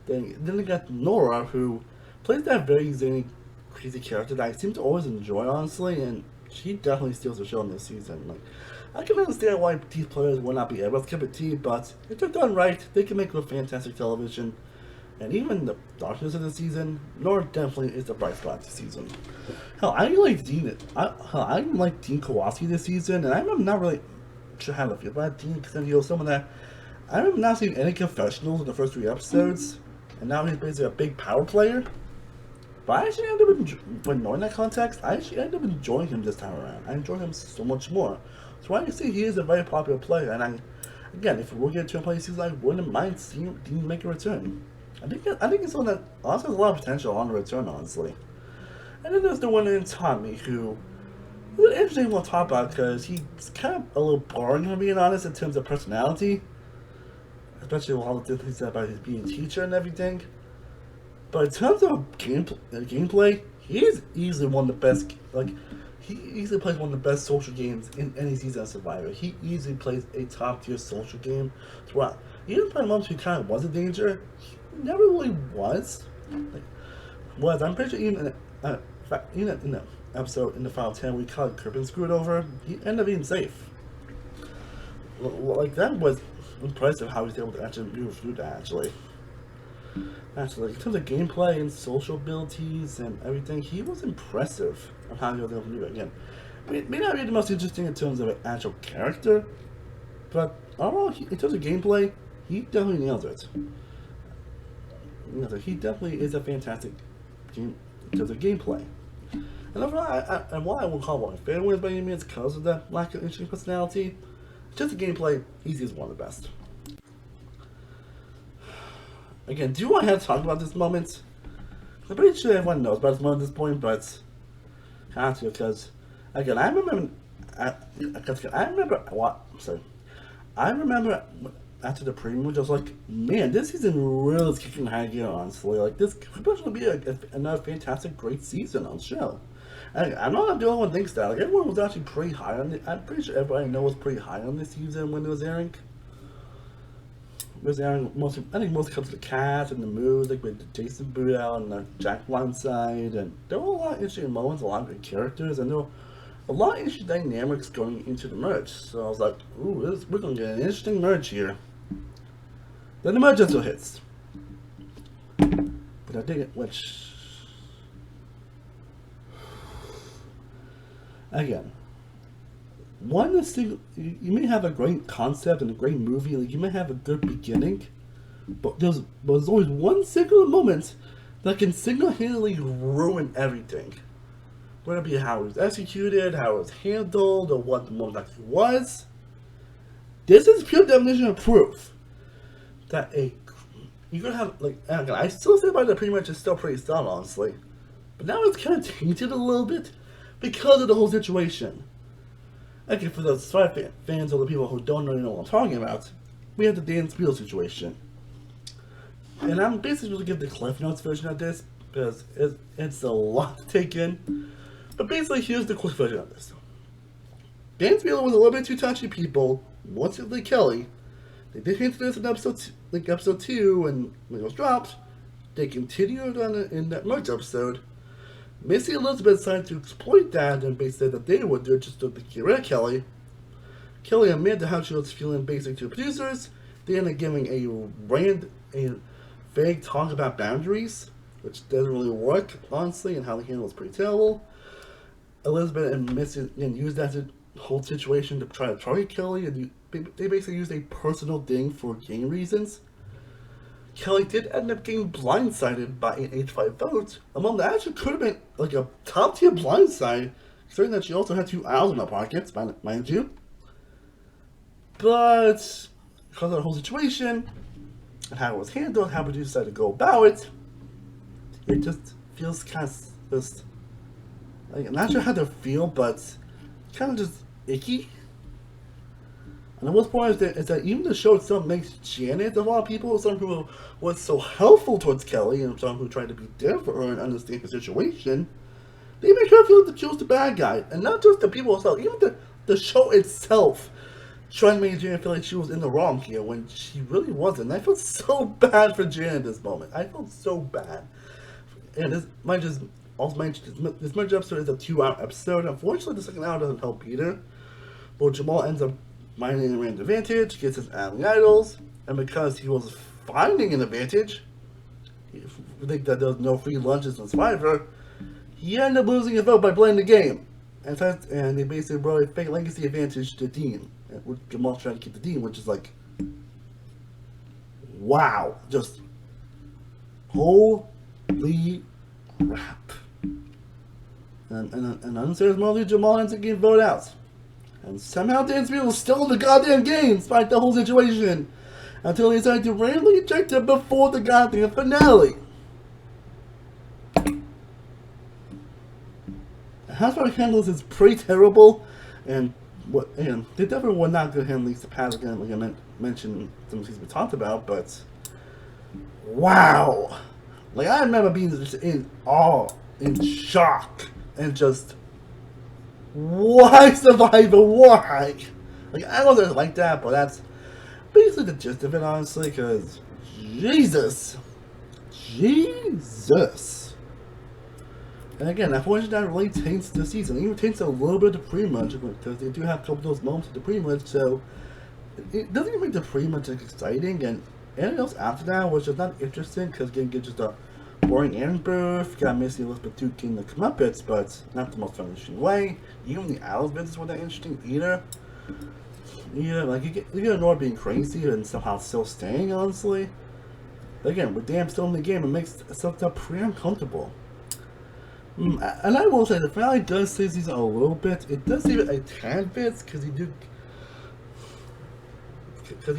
Then they got Nora, who plays that very zany, crazy character that I seem to always enjoy, honestly, and she definitely steals the show in this season. Like, I can understand why these players will not be able to keep a tea, but if they're done right, they can make good, fantastic television. And even the darkness of the season, Nora definitely is the bright spot this season. Hell, I like Dean. I like Dean Kowalski this season, and I'm not really sure how to feel about Dean because he was someone that I remember not seeing any confessionals in the first 3 episodes, and now he's basically a big power player. But I actually ended up, when knowing that context, I actually ended up enjoying him this time around. I enjoy him so much more. So why you see he is a very popular player, and again, if we will get to a play season, I wouldn't mind seeing Dean make a return. I think it's someone that also has a lot of potential on the return, honestly. And then there's the one in Tommy, who It's an interesting one to talk about because he's kind of a little boring, if I'm being honest, in terms of personality. Especially with all the things he said about his being a teacher and everything. But in terms of gameplay, he is easily one of the best. Like, he easily plays one of the best social games in any season of Survivor. He easily plays a top tier social game throughout. Even playing moments he kind of was a danger, he never really was. Like, I'm pretty sure even in the episode in the final 10 we caught Crippen screwed over, he ended up being safe. Like, that was impressive how he was able to actually move through that, actually. Actually, in terms of gameplay and social abilities and everything, he was impressive on how he was able to do it. Again, may not be the most interesting in terms of an actual character, but overall, in terms of gameplay, he definitely nails it. He definitely is a fantastic game in terms of gameplay. And overall, and why I won't call one fair wins by any means because of that lack of interesting personality. Just the gameplay, he's one of the best. Again, do I have to talk about this moment? I'm pretty sure everyone knows about this moment at this point, but I have to because, again, I remember after the premium, I was like, man, this season really is kicking high gear, honestly. Like, this could potentially be another fantastic, great season on the show. And I'm not the only one who thinks that. Like, everyone was actually pretty high on it. I'm pretty sure everybody was pretty high on this season when it was airing. It was airing mostly, I think mostly comes to the cast and the mood, like with Jason Burdell and the Jack Blindside, and there were a lot of interesting moments, a lot of great characters, and there were a lot of interesting dynamics going into the merge. So I was like, ooh, we're gonna get an interesting merge here. Then the merge also hits. But I dig it, which again, one single, you may have a great concept and a great movie, like you may have a good beginning, but there's always one singular moment that can single-handedly ruin everything. Whether it be how it was executed, how it was handled, or what the moment actually was. This is pure definition of proof that you could have, like, again, I still say about the pretty much is still pretty solid, honestly, but now it's kind of tainted a little bit because of the whole situation. Okay, for the Survivor fans or the people who don't really know what I'm talking about, we have the Dan Spiel situation. And I'm basically going to give the Cliff Notes version of this, because it's a lot to take in. But basically, here's the quick version of this. Dan Spiel was a little bit too touchy people, mostly Kelly. They did hint this in episode 2, and when it was dropped, they continued on it in that merch episode. Missy Elizabeth decided to exploit that and basically said that they would do it just to get rid of Kelly. Kelly admitted how she was feeling basic to the producers. They ended up giving a vague talk about boundaries, which doesn't really work, honestly, and how they handled it was pretty terrible. Elizabeth and Missy used that whole situation to try to target Kelly, and they basically used a personal thing for game reasons. Kelly did end up getting blindsided by an 8-5 vote. Among that actually could have been like a top tier blindside, considering that she also had 2 owls in her pockets, mind you. But because of the whole situation and how it was handled, how producers decided to go about it, it just feels kind of just like, I'm not sure how to feel, but kind of just icky. And the worst part is that even the show itself makes Janet, of all people, some who was so helpful towards Kelly, and some who tried to be there for her and understand the situation, they make her feel that she was the bad guy. And not just the people itself, even the show itself trying to make Janet feel like she was in the wrong here when she really wasn't. And I felt so bad for Janet at this moment. I felt so bad. And this might just also mention this merge episode is a 2-hour episode. Unfortunately, the second hour doesn't help either. But Jamal ends up finding an advantage, gets his Alley Idols, and because he was finding an advantage, I think that there was no free lunches in Survivor, he ended up losing his vote by playing the game. And they basically brought a fake legacy advantage to Dean. And Jamal's trying to keep the Dean, which is like, wow, just holy crap. And unceremoniously, Jamal ends up getting voted out. And somehow Dan Spiel was still in the goddamn game, despite the whole situation, until he decided to randomly eject him before the goddamn finale. How Spark handles is pretty terrible, and they definitely were not good handling the past again, like I mentioned some things we talked about, but wow. Like, I remember being just in awe, in shock, and just, why Survivor? Why? Like, I wasn't like that, but that's basically the gist of it, honestly, because Jesus. Jesus. And again, unfortunately, that really taints the season. It even taints a little bit of the pre-match, because they do have a couple of those moments of the pre-match, so it doesn't even make the pre-match exciting, and anything else after that was just not interesting, because again, you get just a boring Aaron Booth, you got Missy Elizabeth Duke in the comeuppance, but not the most fun interesting way. Even the Alice business wasn't that interesting either. Yeah, like, you get Nora being crazy and somehow still staying, honestly. But again, with Dan still in the game, it makes stuff pretty uncomfortable. And I will say, the finale does save season a little bit. It does save it a tad bit, because you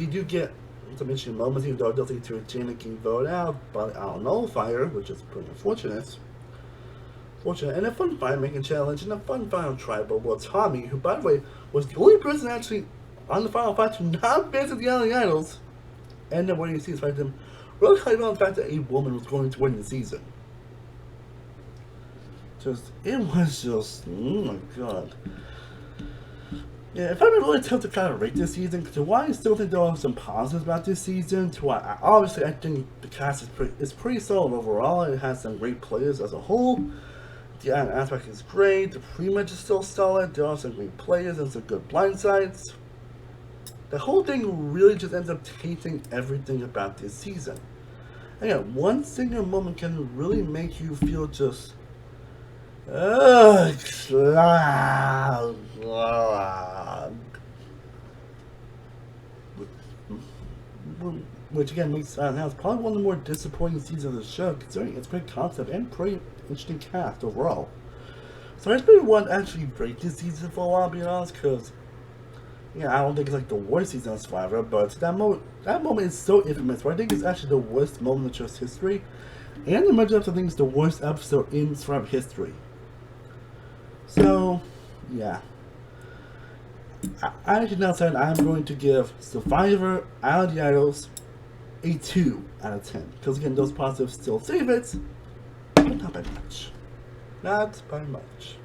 do get some interesting moments, even though it does lead to a Janet getting voted out by our nullifier, which is pretty unfortunate. And a fun fire making challenge, and a fun final tribal. Well, Tommy, who by the way was the only person actually on the final fight to not visit the LA Idols, and then when you see his fight them, really hype about the fact that a woman was going to win the season. It was just, oh my god. Yeah, if I'm really tough to kind of rate this season, to why I still think there are some positives about this season, to why obviously I think the cast is pretty solid overall. It has some great players as a whole. The aspect is great. The pre-match is still solid. There are some great players and some good blindsides. The whole thing really just ends up tainting everything about this season. Again, one single moment can really make you feel just which again makes now it's probably one of the more disappointing seasons of the show, considering its great concept and pretty interesting cast overall. So it's been one actually break this season for a while, to be honest, because I don't think it's like the worst season of Survivor, but that moment is so infamous. But I think it's actually the worst moment in the show's history, and the majority of things the worst episode in Survivor history. So, yeah. I actually now said I'm going to give Survivor Out of the Idols a 2 out of 10. Because again, those positives still save it, but not by much. Not by much.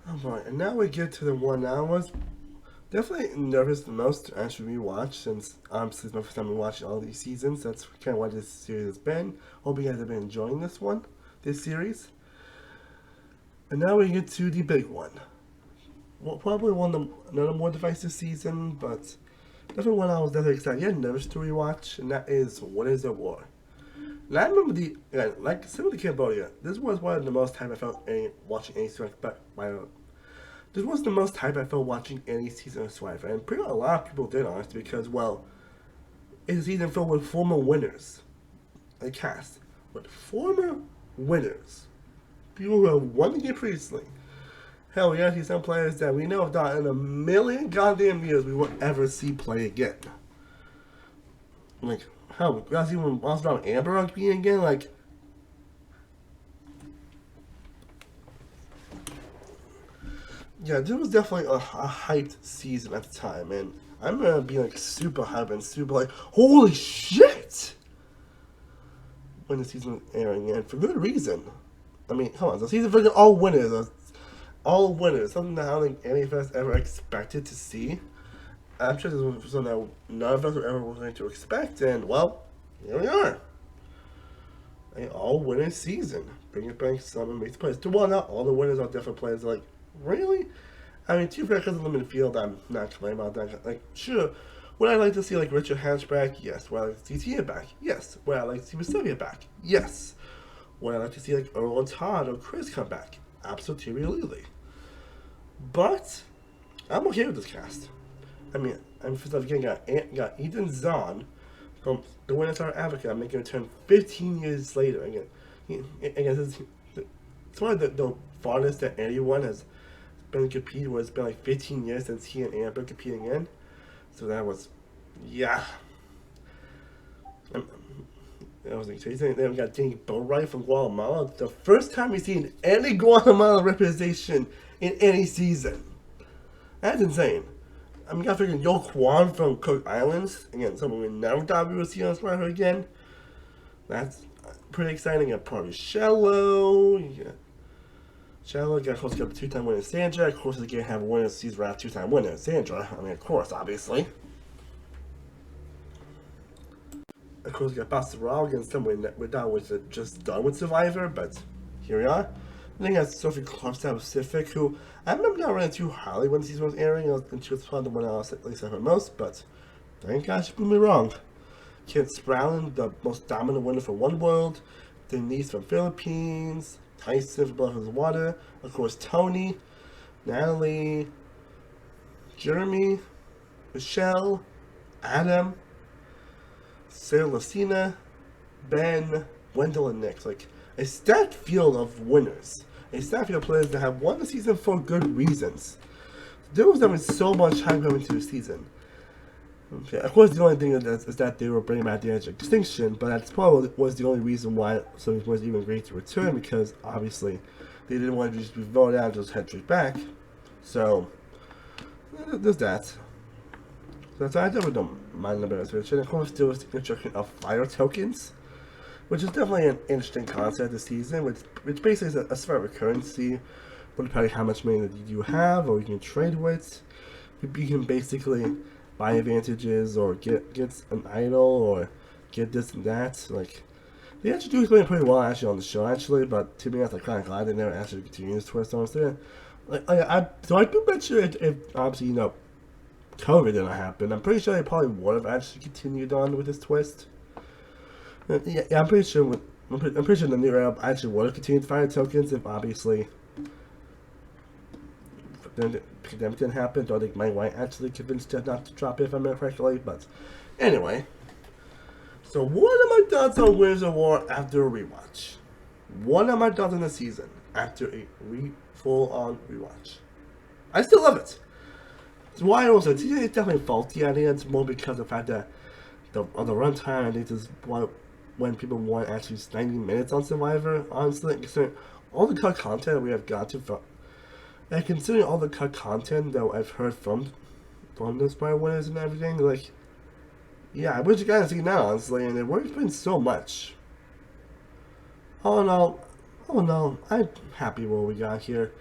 Alright, and now we get to the one I was definitely nervous the most to actually rewatch, since obviously it's my first time watching all these seasons. That's kind of what this series has been. Hope you guys have been enjoying this series. And now we get to the big one. Well, probably another more divisive season, but definitely one I was definitely excited, nervous to rewatch, and that is What Is a War? And I remember like similar to Cambodia, this was one of the most time I felt watching any season. This was the most hype I felt watching any season of Survivor, and pretty much a lot of people did, honestly, because, well, it's a season filled with former winners. A cast with former winners. People who have won the game previously. Hell, we actually some players that we know have not in a million goddamn years we will ever see play again. Like, hell, we actually even lost around Amber being again, like, yeah, this was definitely a hyped season at the time, and I remember being like super hyped and super like, holy shit! When the season was airing, and for good reason. I mean, come on, the season for all winners, something that I don't think any of us ever expected to see. I'm sure this was something that none of us were ever going to expect, and well, here we are. An all-winner season. Bringing back some amazing players. Well, not all the winners are different players, like, really? I mean, too fair because of limited field, I'm not complaining about that. Like, sure, would I like to see, like, Richard Hatch back? Yes. Would I like to see Tia back? Yes. Would I like to see Vestavia back? Yes. Would I like to see, like, Earl and Todd or Chris come back? Absolutely. But, I'm okay with this cast. I mean, first off, again, got Ethan Zahn from the Winner Star Advocate, making a return 15 years later. Again, it's one of the farthest that anyone has been competed, where it's been like 15 years since he and Amber competing in. So that was, yeah. I was saying then we got Danny Boatwright from Guatemala. The first time we've seen any Guatemala representation in any season. That's insane. I mean, I figured Yo Kwan from Cook Islands. Again, someone we never thought we would see on Survivor again. That's pretty exciting. You got Party Shallow. Yeah. Shallow got, of course, got the two-time winner Sandra. Of course, again, have a winner season round two-time winner Sandra. I mean, of course, obviously. Of course, we got Boston Raw against someone we thought was just done with Survivor, but here we are. Then you got Sophie Clarkson Pacific, who I remember not running too highly when the season was airing, and she was probably the one I at least I heard most, but thank God she proved me wrong. Kit Sprouling, the most dominant winner for One World, Denise from Philippines, Tyson from Blood of Water, of course Tony, Natalie, Jeremy, Michelle, Adam, Sarah Lucina, Ben, Wendell, and Nick. Like, a stacked field of winners. A stacked field of players that have won the season for good reasons. There was having so much time coming to the season. Okay, of course, the only thing is that they were bringing back the Edge of Extinction, but that's probably was the only reason why some of these was even agreed to return, because obviously they didn't want to just be voted out and just head straight back. So, there's that. So that's I definitely don't mind the better switch. And of course, there was the introduction of fire tokens, which is definitely an interesting concept this season, which basically is a sort of currency, but depending how much money that you have or you can trade with, you can basically buy advantages or get an idol or get this and that. Like, they actually do explain pretty well actually on the show actually, but to me I was like kind of glad they never actually continue this twist on there. So I do bet you if obviously COVID didn't happen, I'm pretty sure they probably would have actually continued on with this twist. Yeah, I'm pretty sure. I'm pretty sure the new era actually would have continued to fire tokens if obviously the pandemic didn't happen. So I think Mike White actually convinced Jeff not to drop it, if I remember correctly. But anyway, so what are my thoughts on Winners of War after a rewatch? What are my thoughts on the season after a full-on rewatch? I still love it. So why also? It's definitely faulty. I think it's more because of the fact that on the runtime, I think this is when people want actually 90 minutes on Survivor, honestly, considering all the cut content we have got to, and considering all the cut content that I've heard from the Survivor winners and everything, like, yeah, I wish you guys could now, honestly, and we've been so much. Oh no, I'm happy with what we got here.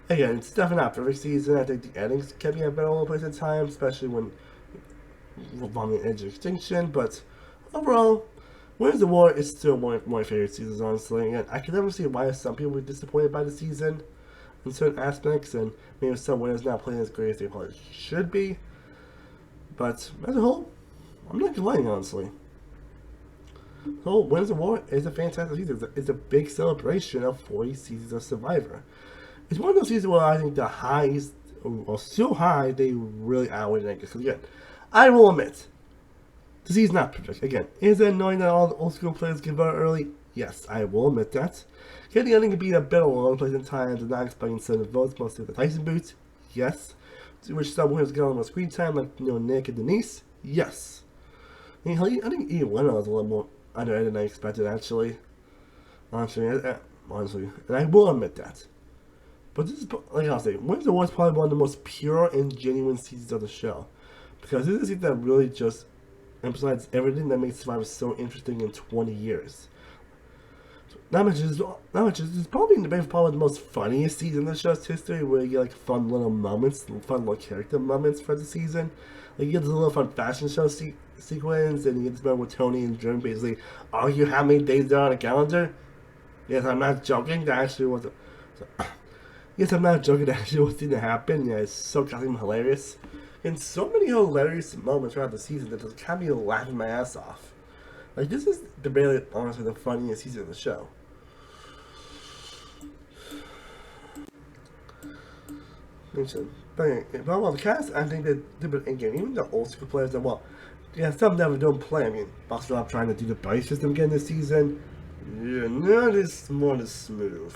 Again, it's definitely not a perfect season. I think the endings can be a better little place at times, especially when involving Edge of Extinction, but overall, Winners of War is still one of my favorite seasons, honestly, and I can never see why some people were disappointed by the season in certain aspects, and maybe some winners not playing as great as they probably should be, but as a whole, I'm not complaining, honestly. So, Winners of War is a fantastic season. It's a big celebration of 40 seasons of Survivor. It's one of those seasons where I think the highs are so high, they really outweigh the negatives. Because again, I will admit, the season's not perfect. Again, is it annoying that all the old school players give out early? Yes, I will admit that. Can the ending be a bit all over the place in times and not expecting certain votes, mostly of the Tyson boots? Yes. To which some winners get on more screen time, like Nick and Denise? Yes. I think either one was a little more underrated than I expected, actually. Honestly, and I will admit that. But this is, like I'll say, Winners of War is probably one of the most pure and genuine seasons of the show. Because this is a season that really just emphasizes everything that makes Survivor so interesting in 20 years. Not much is probably the most funniest season in the show's history, where you get like fun little moments, fun little character moments for the season. Like you get this little fun fashion show sequence, and you get this moment with Tony and Jordan basically argue how many days there are on a calendar. Yes, I'm not joking. That actually was yes, I'm not joking. That actually was going to happen. Yeah, it's so goddamn hilarious. And so many hilarious moments throughout the season that just had me laughing my ass off. Like, this is really, honestly, the funniest season of the show. But well, the cast, I think they did it in game. Even the old school players that, well, yeah, some never don't play. I mean, Buster up trying to do the buddy system again this season. Yeah, not as more as smooth.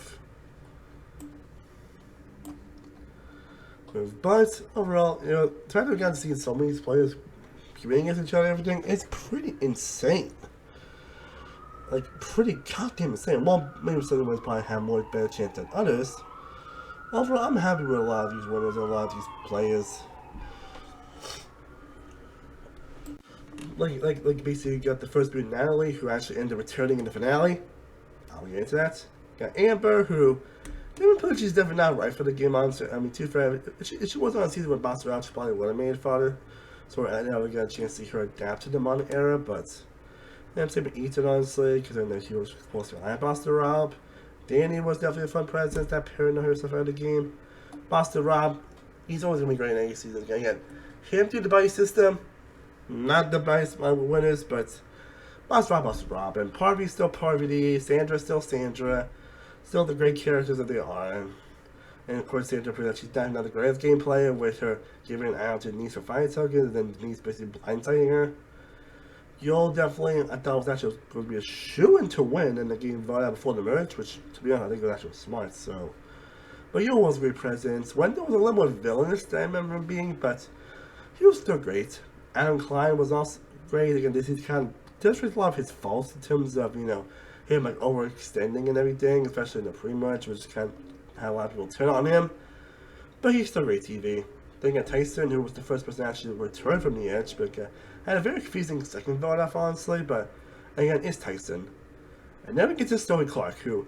But overall, the fact that we got to see so many players competing against each other and everything, it's pretty insane. like pretty goddamn insane. Well, maybe certain ones probably have more better chance than others. Overall, I'm happy with a lot of these winners and a lot of these players. Like basically you got the first being Natalie, who actually ended up returning in the finale. I'll get into that. Got Amber, who she's definitely not right for the game. Honestly, I mean, too fair, if she wasn't on a season with Boss Rob, she probably would have made it farther. So I never got a chance to see her adapt to the modern era, but I'm saying Ethan, honestly, because I know he was supposed to rely on Buster Rob. Danny was definitely a fun presence, that paranoid herself out of the game. Buster Rob, he's always going to be great in any season. Again, him through the buddy system, not the best winners, but Buster Rob. And Parvy's still Parvy, Sandra's still Sandra, still the great characters that they are. And of course, Sandra proved that she's not another great game player with her giving an out to Denise for fire tokens, and then Denise basically blindsiding her. Yul definitely, I thought was actually going to be a shoo-in to win in the game right out before the merge, which, to be honest, I think was actually smart, so. But Yul was a great presence. Wendell was a little more villainous than I remember him being, but he was still great. Adam Klein was also great. Again, this is kind of demonstrates a lot of his faults in terms of, him like overextending and everything, especially in the pre-merge, which kind of had a lot of people turn on him. But he's still great TV. Then you got Tyson, who was the first person to actually return from the edge, but had a very confusing second vote off, honestly, but again, it's Tyson. And then we get to Sophie Clark, who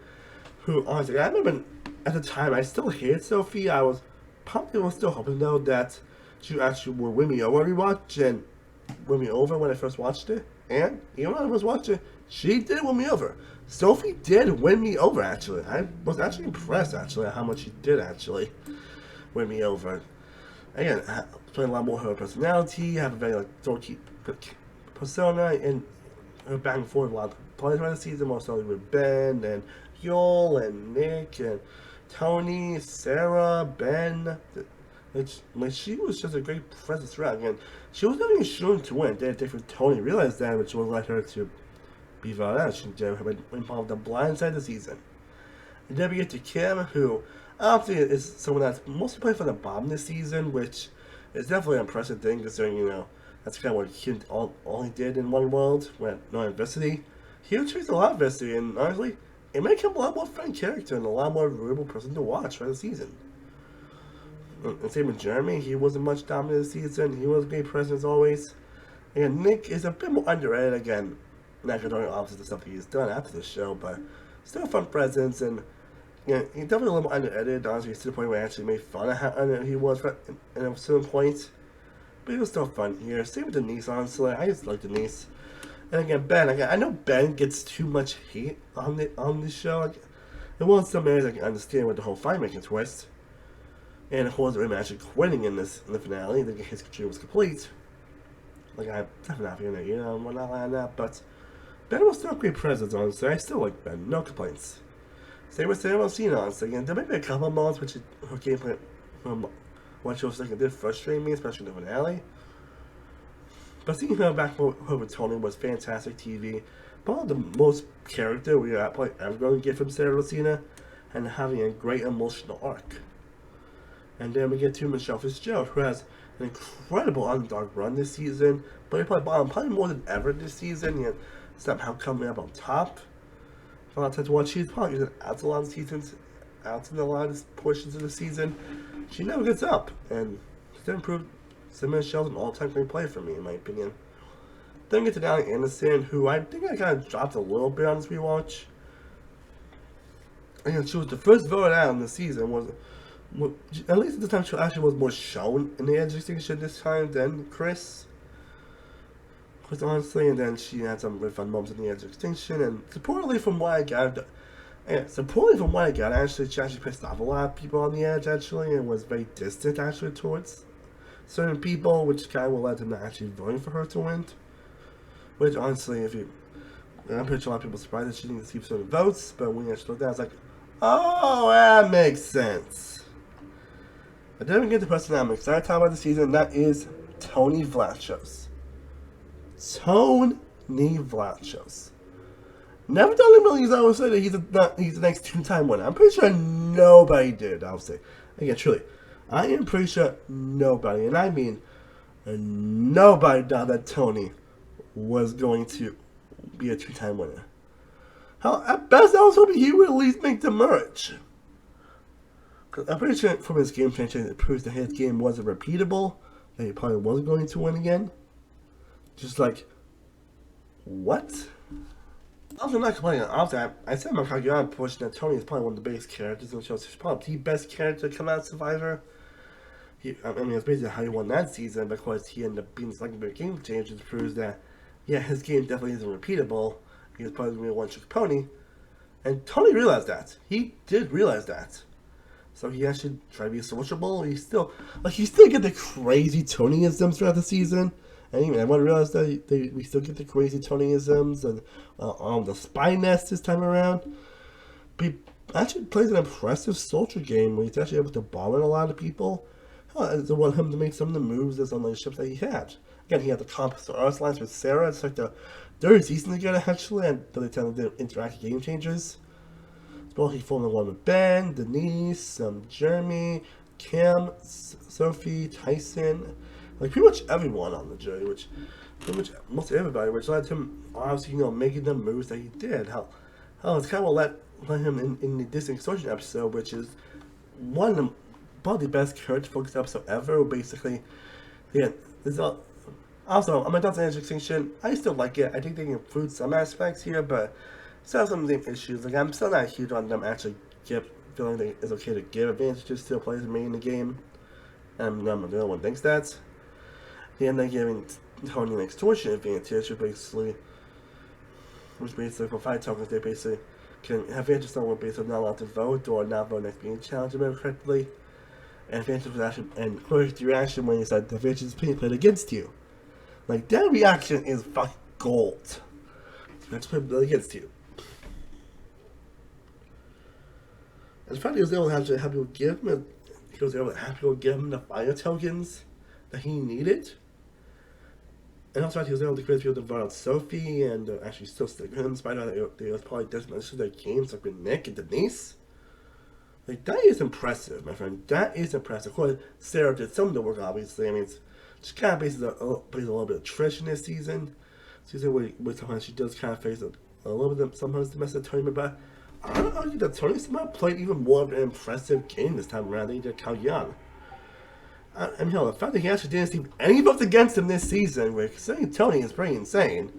honestly, I remember at the time, I still hated Sophie. I was still hoping, though, that she actually would win me over Rewatch and win me over when I first watched it. And even when I was watching, she did win me over. Sophie did win me over, actually. I was actually impressed, actually, at how much she did actually win me over. Again, playing a lot more of her personality, have a very like dorky persona, and her back and forth a lot of players around the season, more so with Ben and Yul and Nick and Tony, Sarah, Ben. She was just a great presence throughout. Again, she was not even sure to win. They had different Tony realized that, which would let her to be voted out. She did have been involved in the blind side of the season. And then we get to Kim, who obviously is someone that's mostly playing for the bottom this season, which is definitely an impressive thing considering, that's kind of what Kim all he did in One World, with no adversity. He introduced a lot of adversity, and honestly, it made him a lot more fun character and a lot more agreeable person to watch for the season. And same with Jeremy, he wasn't much dominant this season, he was a great presence always. And Nick is a bit more underrated again, not considering obviously the stuff he's done after the show, but still a fun presence, and he's definitely a little more under-edited, honestly, to the point where I actually made fun of how under he was at a certain point. But he was still fun here. Same with Denise, honestly. I just like Denise. And again, Ben. I know Ben gets too much hate on this show. It was some areas I can understand with the whole fight-making twist. And of course, him actually quitting in the finale. I think his career was complete. I'm definitely not feeling it, we're not lying that. But Ben was still a great presence, honestly. I still like Ben. No complaints. Same with Sarah Cena, honestly. Again, there might be a couple of moments which her gameplay from what she was thinking did frustrate me, especially in the finale. But seeing her back with Tony was fantastic TV. Probably the most character we are probably ever going to get from Sarah Cena, and having a great emotional arc. And then we get to Michelle Fitzgerald, who has an incredible underdog run this season, but he probably more than ever this season, and somehow coming up on top. For a lot of time to watch, she's probably using out a lot of seasons, out in a lot of portions of the season. She never gets up, and she's improved. Simmons Shell's an all-time great player for me, in my opinion. Then we get to Natalie Anderson, who I think I kind of dropped a little bit on this rewatch. And she was the first voted out in the season. At least at the time, she actually was more shown in the Edge Extinction this time than Chris. Quite honestly, and then she had some really fun moments in the Edge Extinction. And supposedly, from what I got, actually, she actually pissed off a lot of people on the Edge, actually, and was very distant, actually, towards certain people, which kind of led them to actually voting for her to win. Which, honestly, I'm pretty sure a lot of people were surprised that she didn't receive certain votes, but when you actually looked at it, I was like, oh, that makes sense. But then we get the person that I'm excited to talk about the season, that is Tony Vlachos. Tony Vlachos. Never done in millions, I would say that he's the next two-time winner. I'm pretty sure nobody did, I would say. Again, truly, I am pretty sure nobody, and I mean nobody thought that Tony was going to be a two-time winner. Hell, at best, I was hoping he would at least make the merge. Cause I'm pretty sure from his game franchise, it proves that his game wasn't repeatable, that he probably wasn't going to win again. Just like, what? Also, I'm not complaining. Also, I said my Kageyama portion that Tony is probably one of the biggest characters in the show. He's probably the best character to come out of Survivor. I mean, it's basically how he won that season because he ended up being the second big game changer, which proves that, yeah, his game definitely isn't repeatable. He was probably going to be a one-trick pony. And Tony realized that. He did realize that. So he actually tried to be sociable. He still get the crazy Tonyisms throughout the season. And even everyone realized that we still get the crazy Tonyisms and the spy nest this time around. But he actually plays an impressive soldier game where he's actually able to bomb in a lot of people. I want him to make some of the moves that's on the ships that he had. Again, he had the Compass or Arts lines with Sarah. It's like they're decent together actually, and they tend to interact game changers. Well, he formed one with Ben, Denise, Jeremy, Cam, Sophie, Tyson, like pretty much everyone on the jury, which pretty much most everybody, which led to him obviously, making the moves that he did. How it's kind of let him in this extortion episode, which is one of the probably the best character focused episode ever. Basically, yeah, also, I'm not saying extinction. I still like it. I think they improved some aspects here, but still have some of the same issues. Like, I'm still not huge on them actually feeling that it's okay to give advantages to players remaining in the game. And the other one thinks that. They end up giving Tony an extortion advantage, which basically for 5 tokens, they basically can have advantage on what basically not allowed to vote or not vote next being challenged correctly. And advantage was actually, and first reaction when you said the advantage is being played against you. Like, that reaction is fucking gold. That's played against you. And the fact he was able to have people give him the fire tokens that he needed. And also he was able to create people to vote out Sophie and actually still stick with him, despite that there was probably dismissed their games like with Nick and Denise. Like, that is impressive, my friend. That is impressive. Of course, Sarah did some of the work, obviously. I mean, she kind of faces a little bit of attrition this season. Where sometimes she does kind of face a little bit of sometimes domestic tournament, but I don't argue that Tony somehow played even more of an impressive game this time around than he did Kageyama. I mean, the fact that he actually didn't see any votes against him this season, which saying Tony is pretty insane.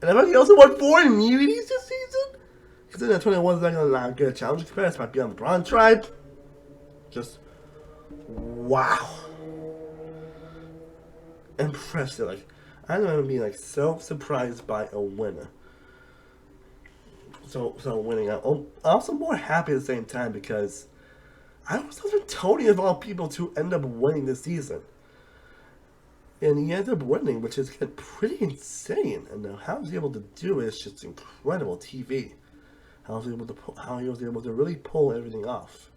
And I bet he also won 4 immunities this season. Considering that Tony wasn't going to get a challenge comparison, might be on the Bronze Tribe. Just wow, impressive. Like, I don't remember being so surprised by a winner. So winning out. I'm also more happy at the same time because I was hoping Tony of all people to end up winning this season. And he ended up winning, which is pretty insane. And how he was able to do it is just incredible TV. How he was able to really pull everything off.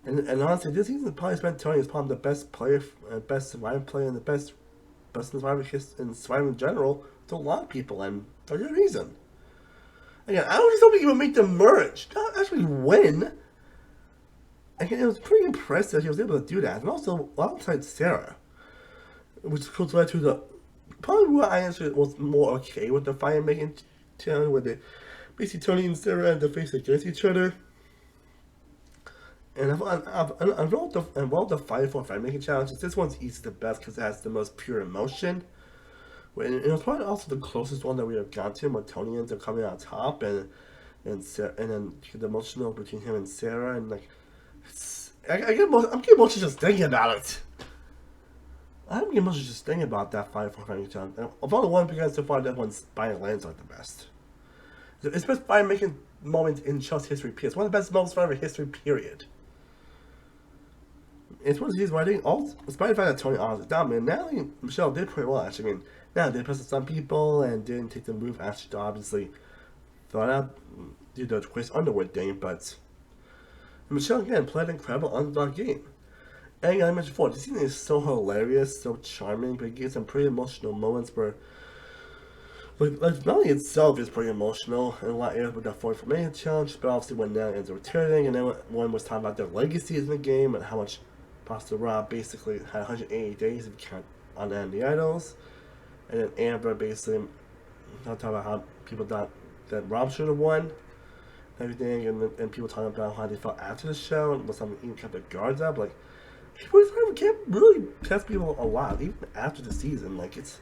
And honestly, this season probably spent Tony as probably the best player, best survivor player, and the best survivor in survivor in general to a lot of people, and for good reason. Again, I was just hoping he would make the merge, not actually win. Again, it was pretty impressive that he was able to do that, and also alongside Sarah, which led to the probably what I answered was more okay with the fire making challenge, where basically Tony and Sarah had to face against each other. And I've rolled the fire making challenges. This one's easy the best because it has the most pure emotion. And it was probably also the closest one that we have gotten to when Tony ends up coming out top, and then the emotional between him and Sarah, and I'm getting emotional just thinking about it. I'm getting emotional just thinking about that fire making challenge. And of all the ones we got so far, that one's by and large like the best. It's the best fire making moment in show's history. It's one of the best moments in history. Period. It's one of these where I think, despite the fact that Tony honestly dominated, Natalie and Michelle did pretty well, actually. I mean, Natalie did impress some people and didn't take the move actually to obviously thought out, do the Chris Underwood thing, but Michelle, again, played an incredible underdog game. And like I mentioned before, this season is so hilarious, so charming, but it gives some pretty emotional moments where, like Melanie itself is pretty emotional, and a lot of with that 44-minute challenge, but obviously when Natalie ends up returning, and then one was talking about their legacies in the game, and how much Pastor Rob basically had 180 days if you count on the idols. And then Amber basically talking about how people not that Rob should have won, everything, and people talking about how they felt after the show, and some even kept their guards up. Like, people can't really test people a lot, even after the season. Like, it's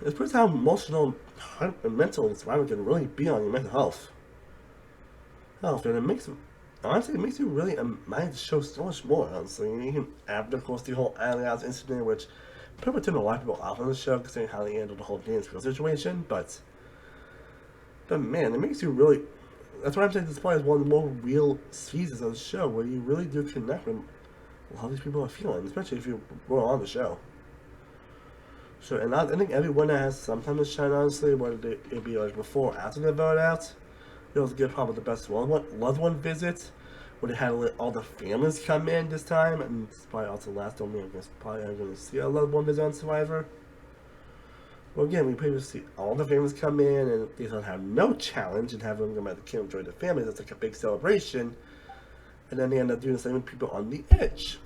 pretty how emotional and mental Survivor can really be on your mental health, and it makes honestly, it makes you really admire the show so much more, honestly. Even after, of course, the whole Alias incident, which probably turned a lot of people off on the show, considering how they handled the whole Dance Girl situation, but man, it makes you really. That's why I'm saying this probably is one of the more real seasons of the show, where you really do connect with how these people are feeling, especially if you were on the show. So, and I think every winner has some time to shine, honestly, whether it be like before or after they vote out. It was a good probably the best loved one visit, where they had all the families come in this time, and it's probably also the last time we're probably going to see a loved one visit on Survivor. Well, again, we previously see all the families come in, and they don't have no challenge, and have them come out to kill and join the families. It's like a big celebration, and then they end up doing the same with people on the edge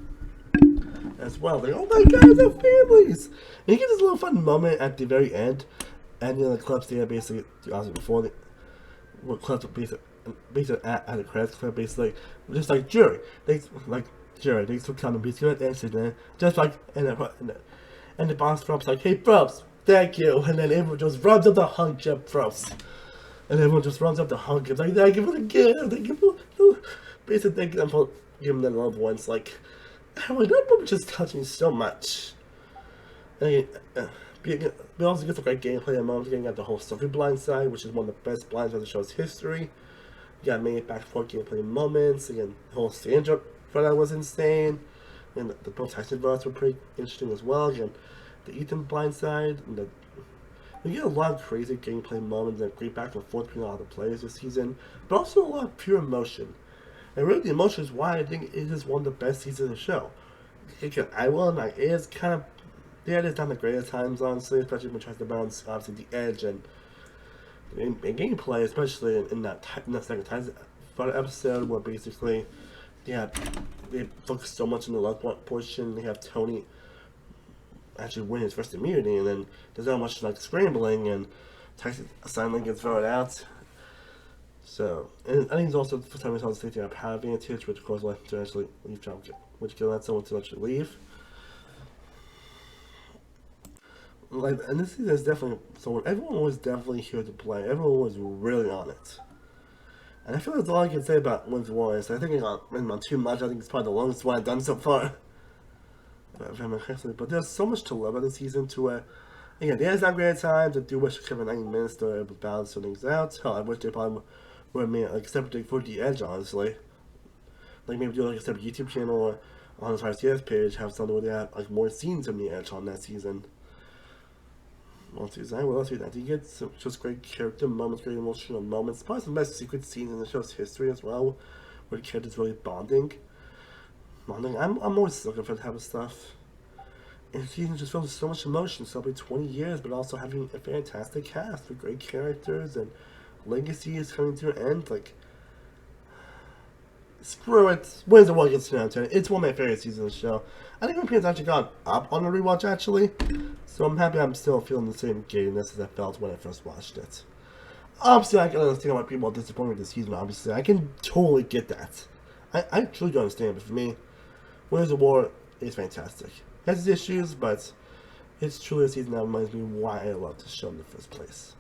as well. Like, oh my God, they're families! And you get this little fun moment at the very end, and the clubs there basically, obviously before the clubs basically at the credits club, basically just like Jury, thanks for coming, basically at the incident, just like and the boss Phelps like, hey Phelps, thank you, and then everyone just runs up to hug Jeff Phelps, and everyone just runs up to hug him, like thank you for the gift, thank you for basically thank them for giving their loved ones. Like, oh my God, that moment just touched me so much. And we also get some great gameplay and moments, getting at the whole Sophie blindside, which is one of the best blinds of the show's history. You got many back and forth gameplay moments. Again, the whole Sandra that was insane. And the protection votes were pretty interesting as well. Again, the Ethan blindside. And we get a lot of crazy gameplay moments and great back and forth between all the players this season, but also a lot of pure emotion. And really, the emotion is why I think it is one of the best seasons of the show. I will admit, it is kind of, yeah, it is not the greatest times, honestly, especially when it tries to balance, obviously, the edge and in gameplay, especially in that second time for the episode, where basically, yeah, they focus so much on the love portion. They have Tony actually win his first immunity, and then there's not much like scrambling, and Tyson suddenly gets voted out. So, and I think it's also for some reason the safety power advantage, which of course led to actually leave job, which can let someone to actually leave. Like, and this season is definitely someone. Everyone was definitely here to play. Everyone was really on it. And I feel that's all I can say about Women's Warriors. I think I got on too much. I think it's probably the longest one I've done so far. But there's so much to love about this season to where, again, there's not great times. I do wish I could have 90 minutes to able to balance some things out. Hell, I wish they probably would have made like a separate for the edge, honestly. Like maybe do like a separate YouTube channel or on the RCS page, have something where they have like more scenes of the edge on that season. What else we did? You get some just great character moments, great emotional moments. Probably some best secret scenes in the show's history as well, where the characters really bonding. I'm always looking for that type of stuff. And the season just filled with so much emotion, celebrating 20 years, but also having a fantastic cast with great characters and legacy is coming to an end. Like, screw it. Wins the one against 10 out of 10. It's one of my favorite seasons of the show. I think my opinion's actually gone up on the rewatch, actually. So I'm happy I'm still feeling the same gayness as I felt when I first watched it. Obviously, I can understand why people are disappointed with this season, obviously. I can totally get that. I truly don't understand, but for me, Winners of War is fantastic. It has its issues, but it's truly a season that reminds me why I love this show in the first place.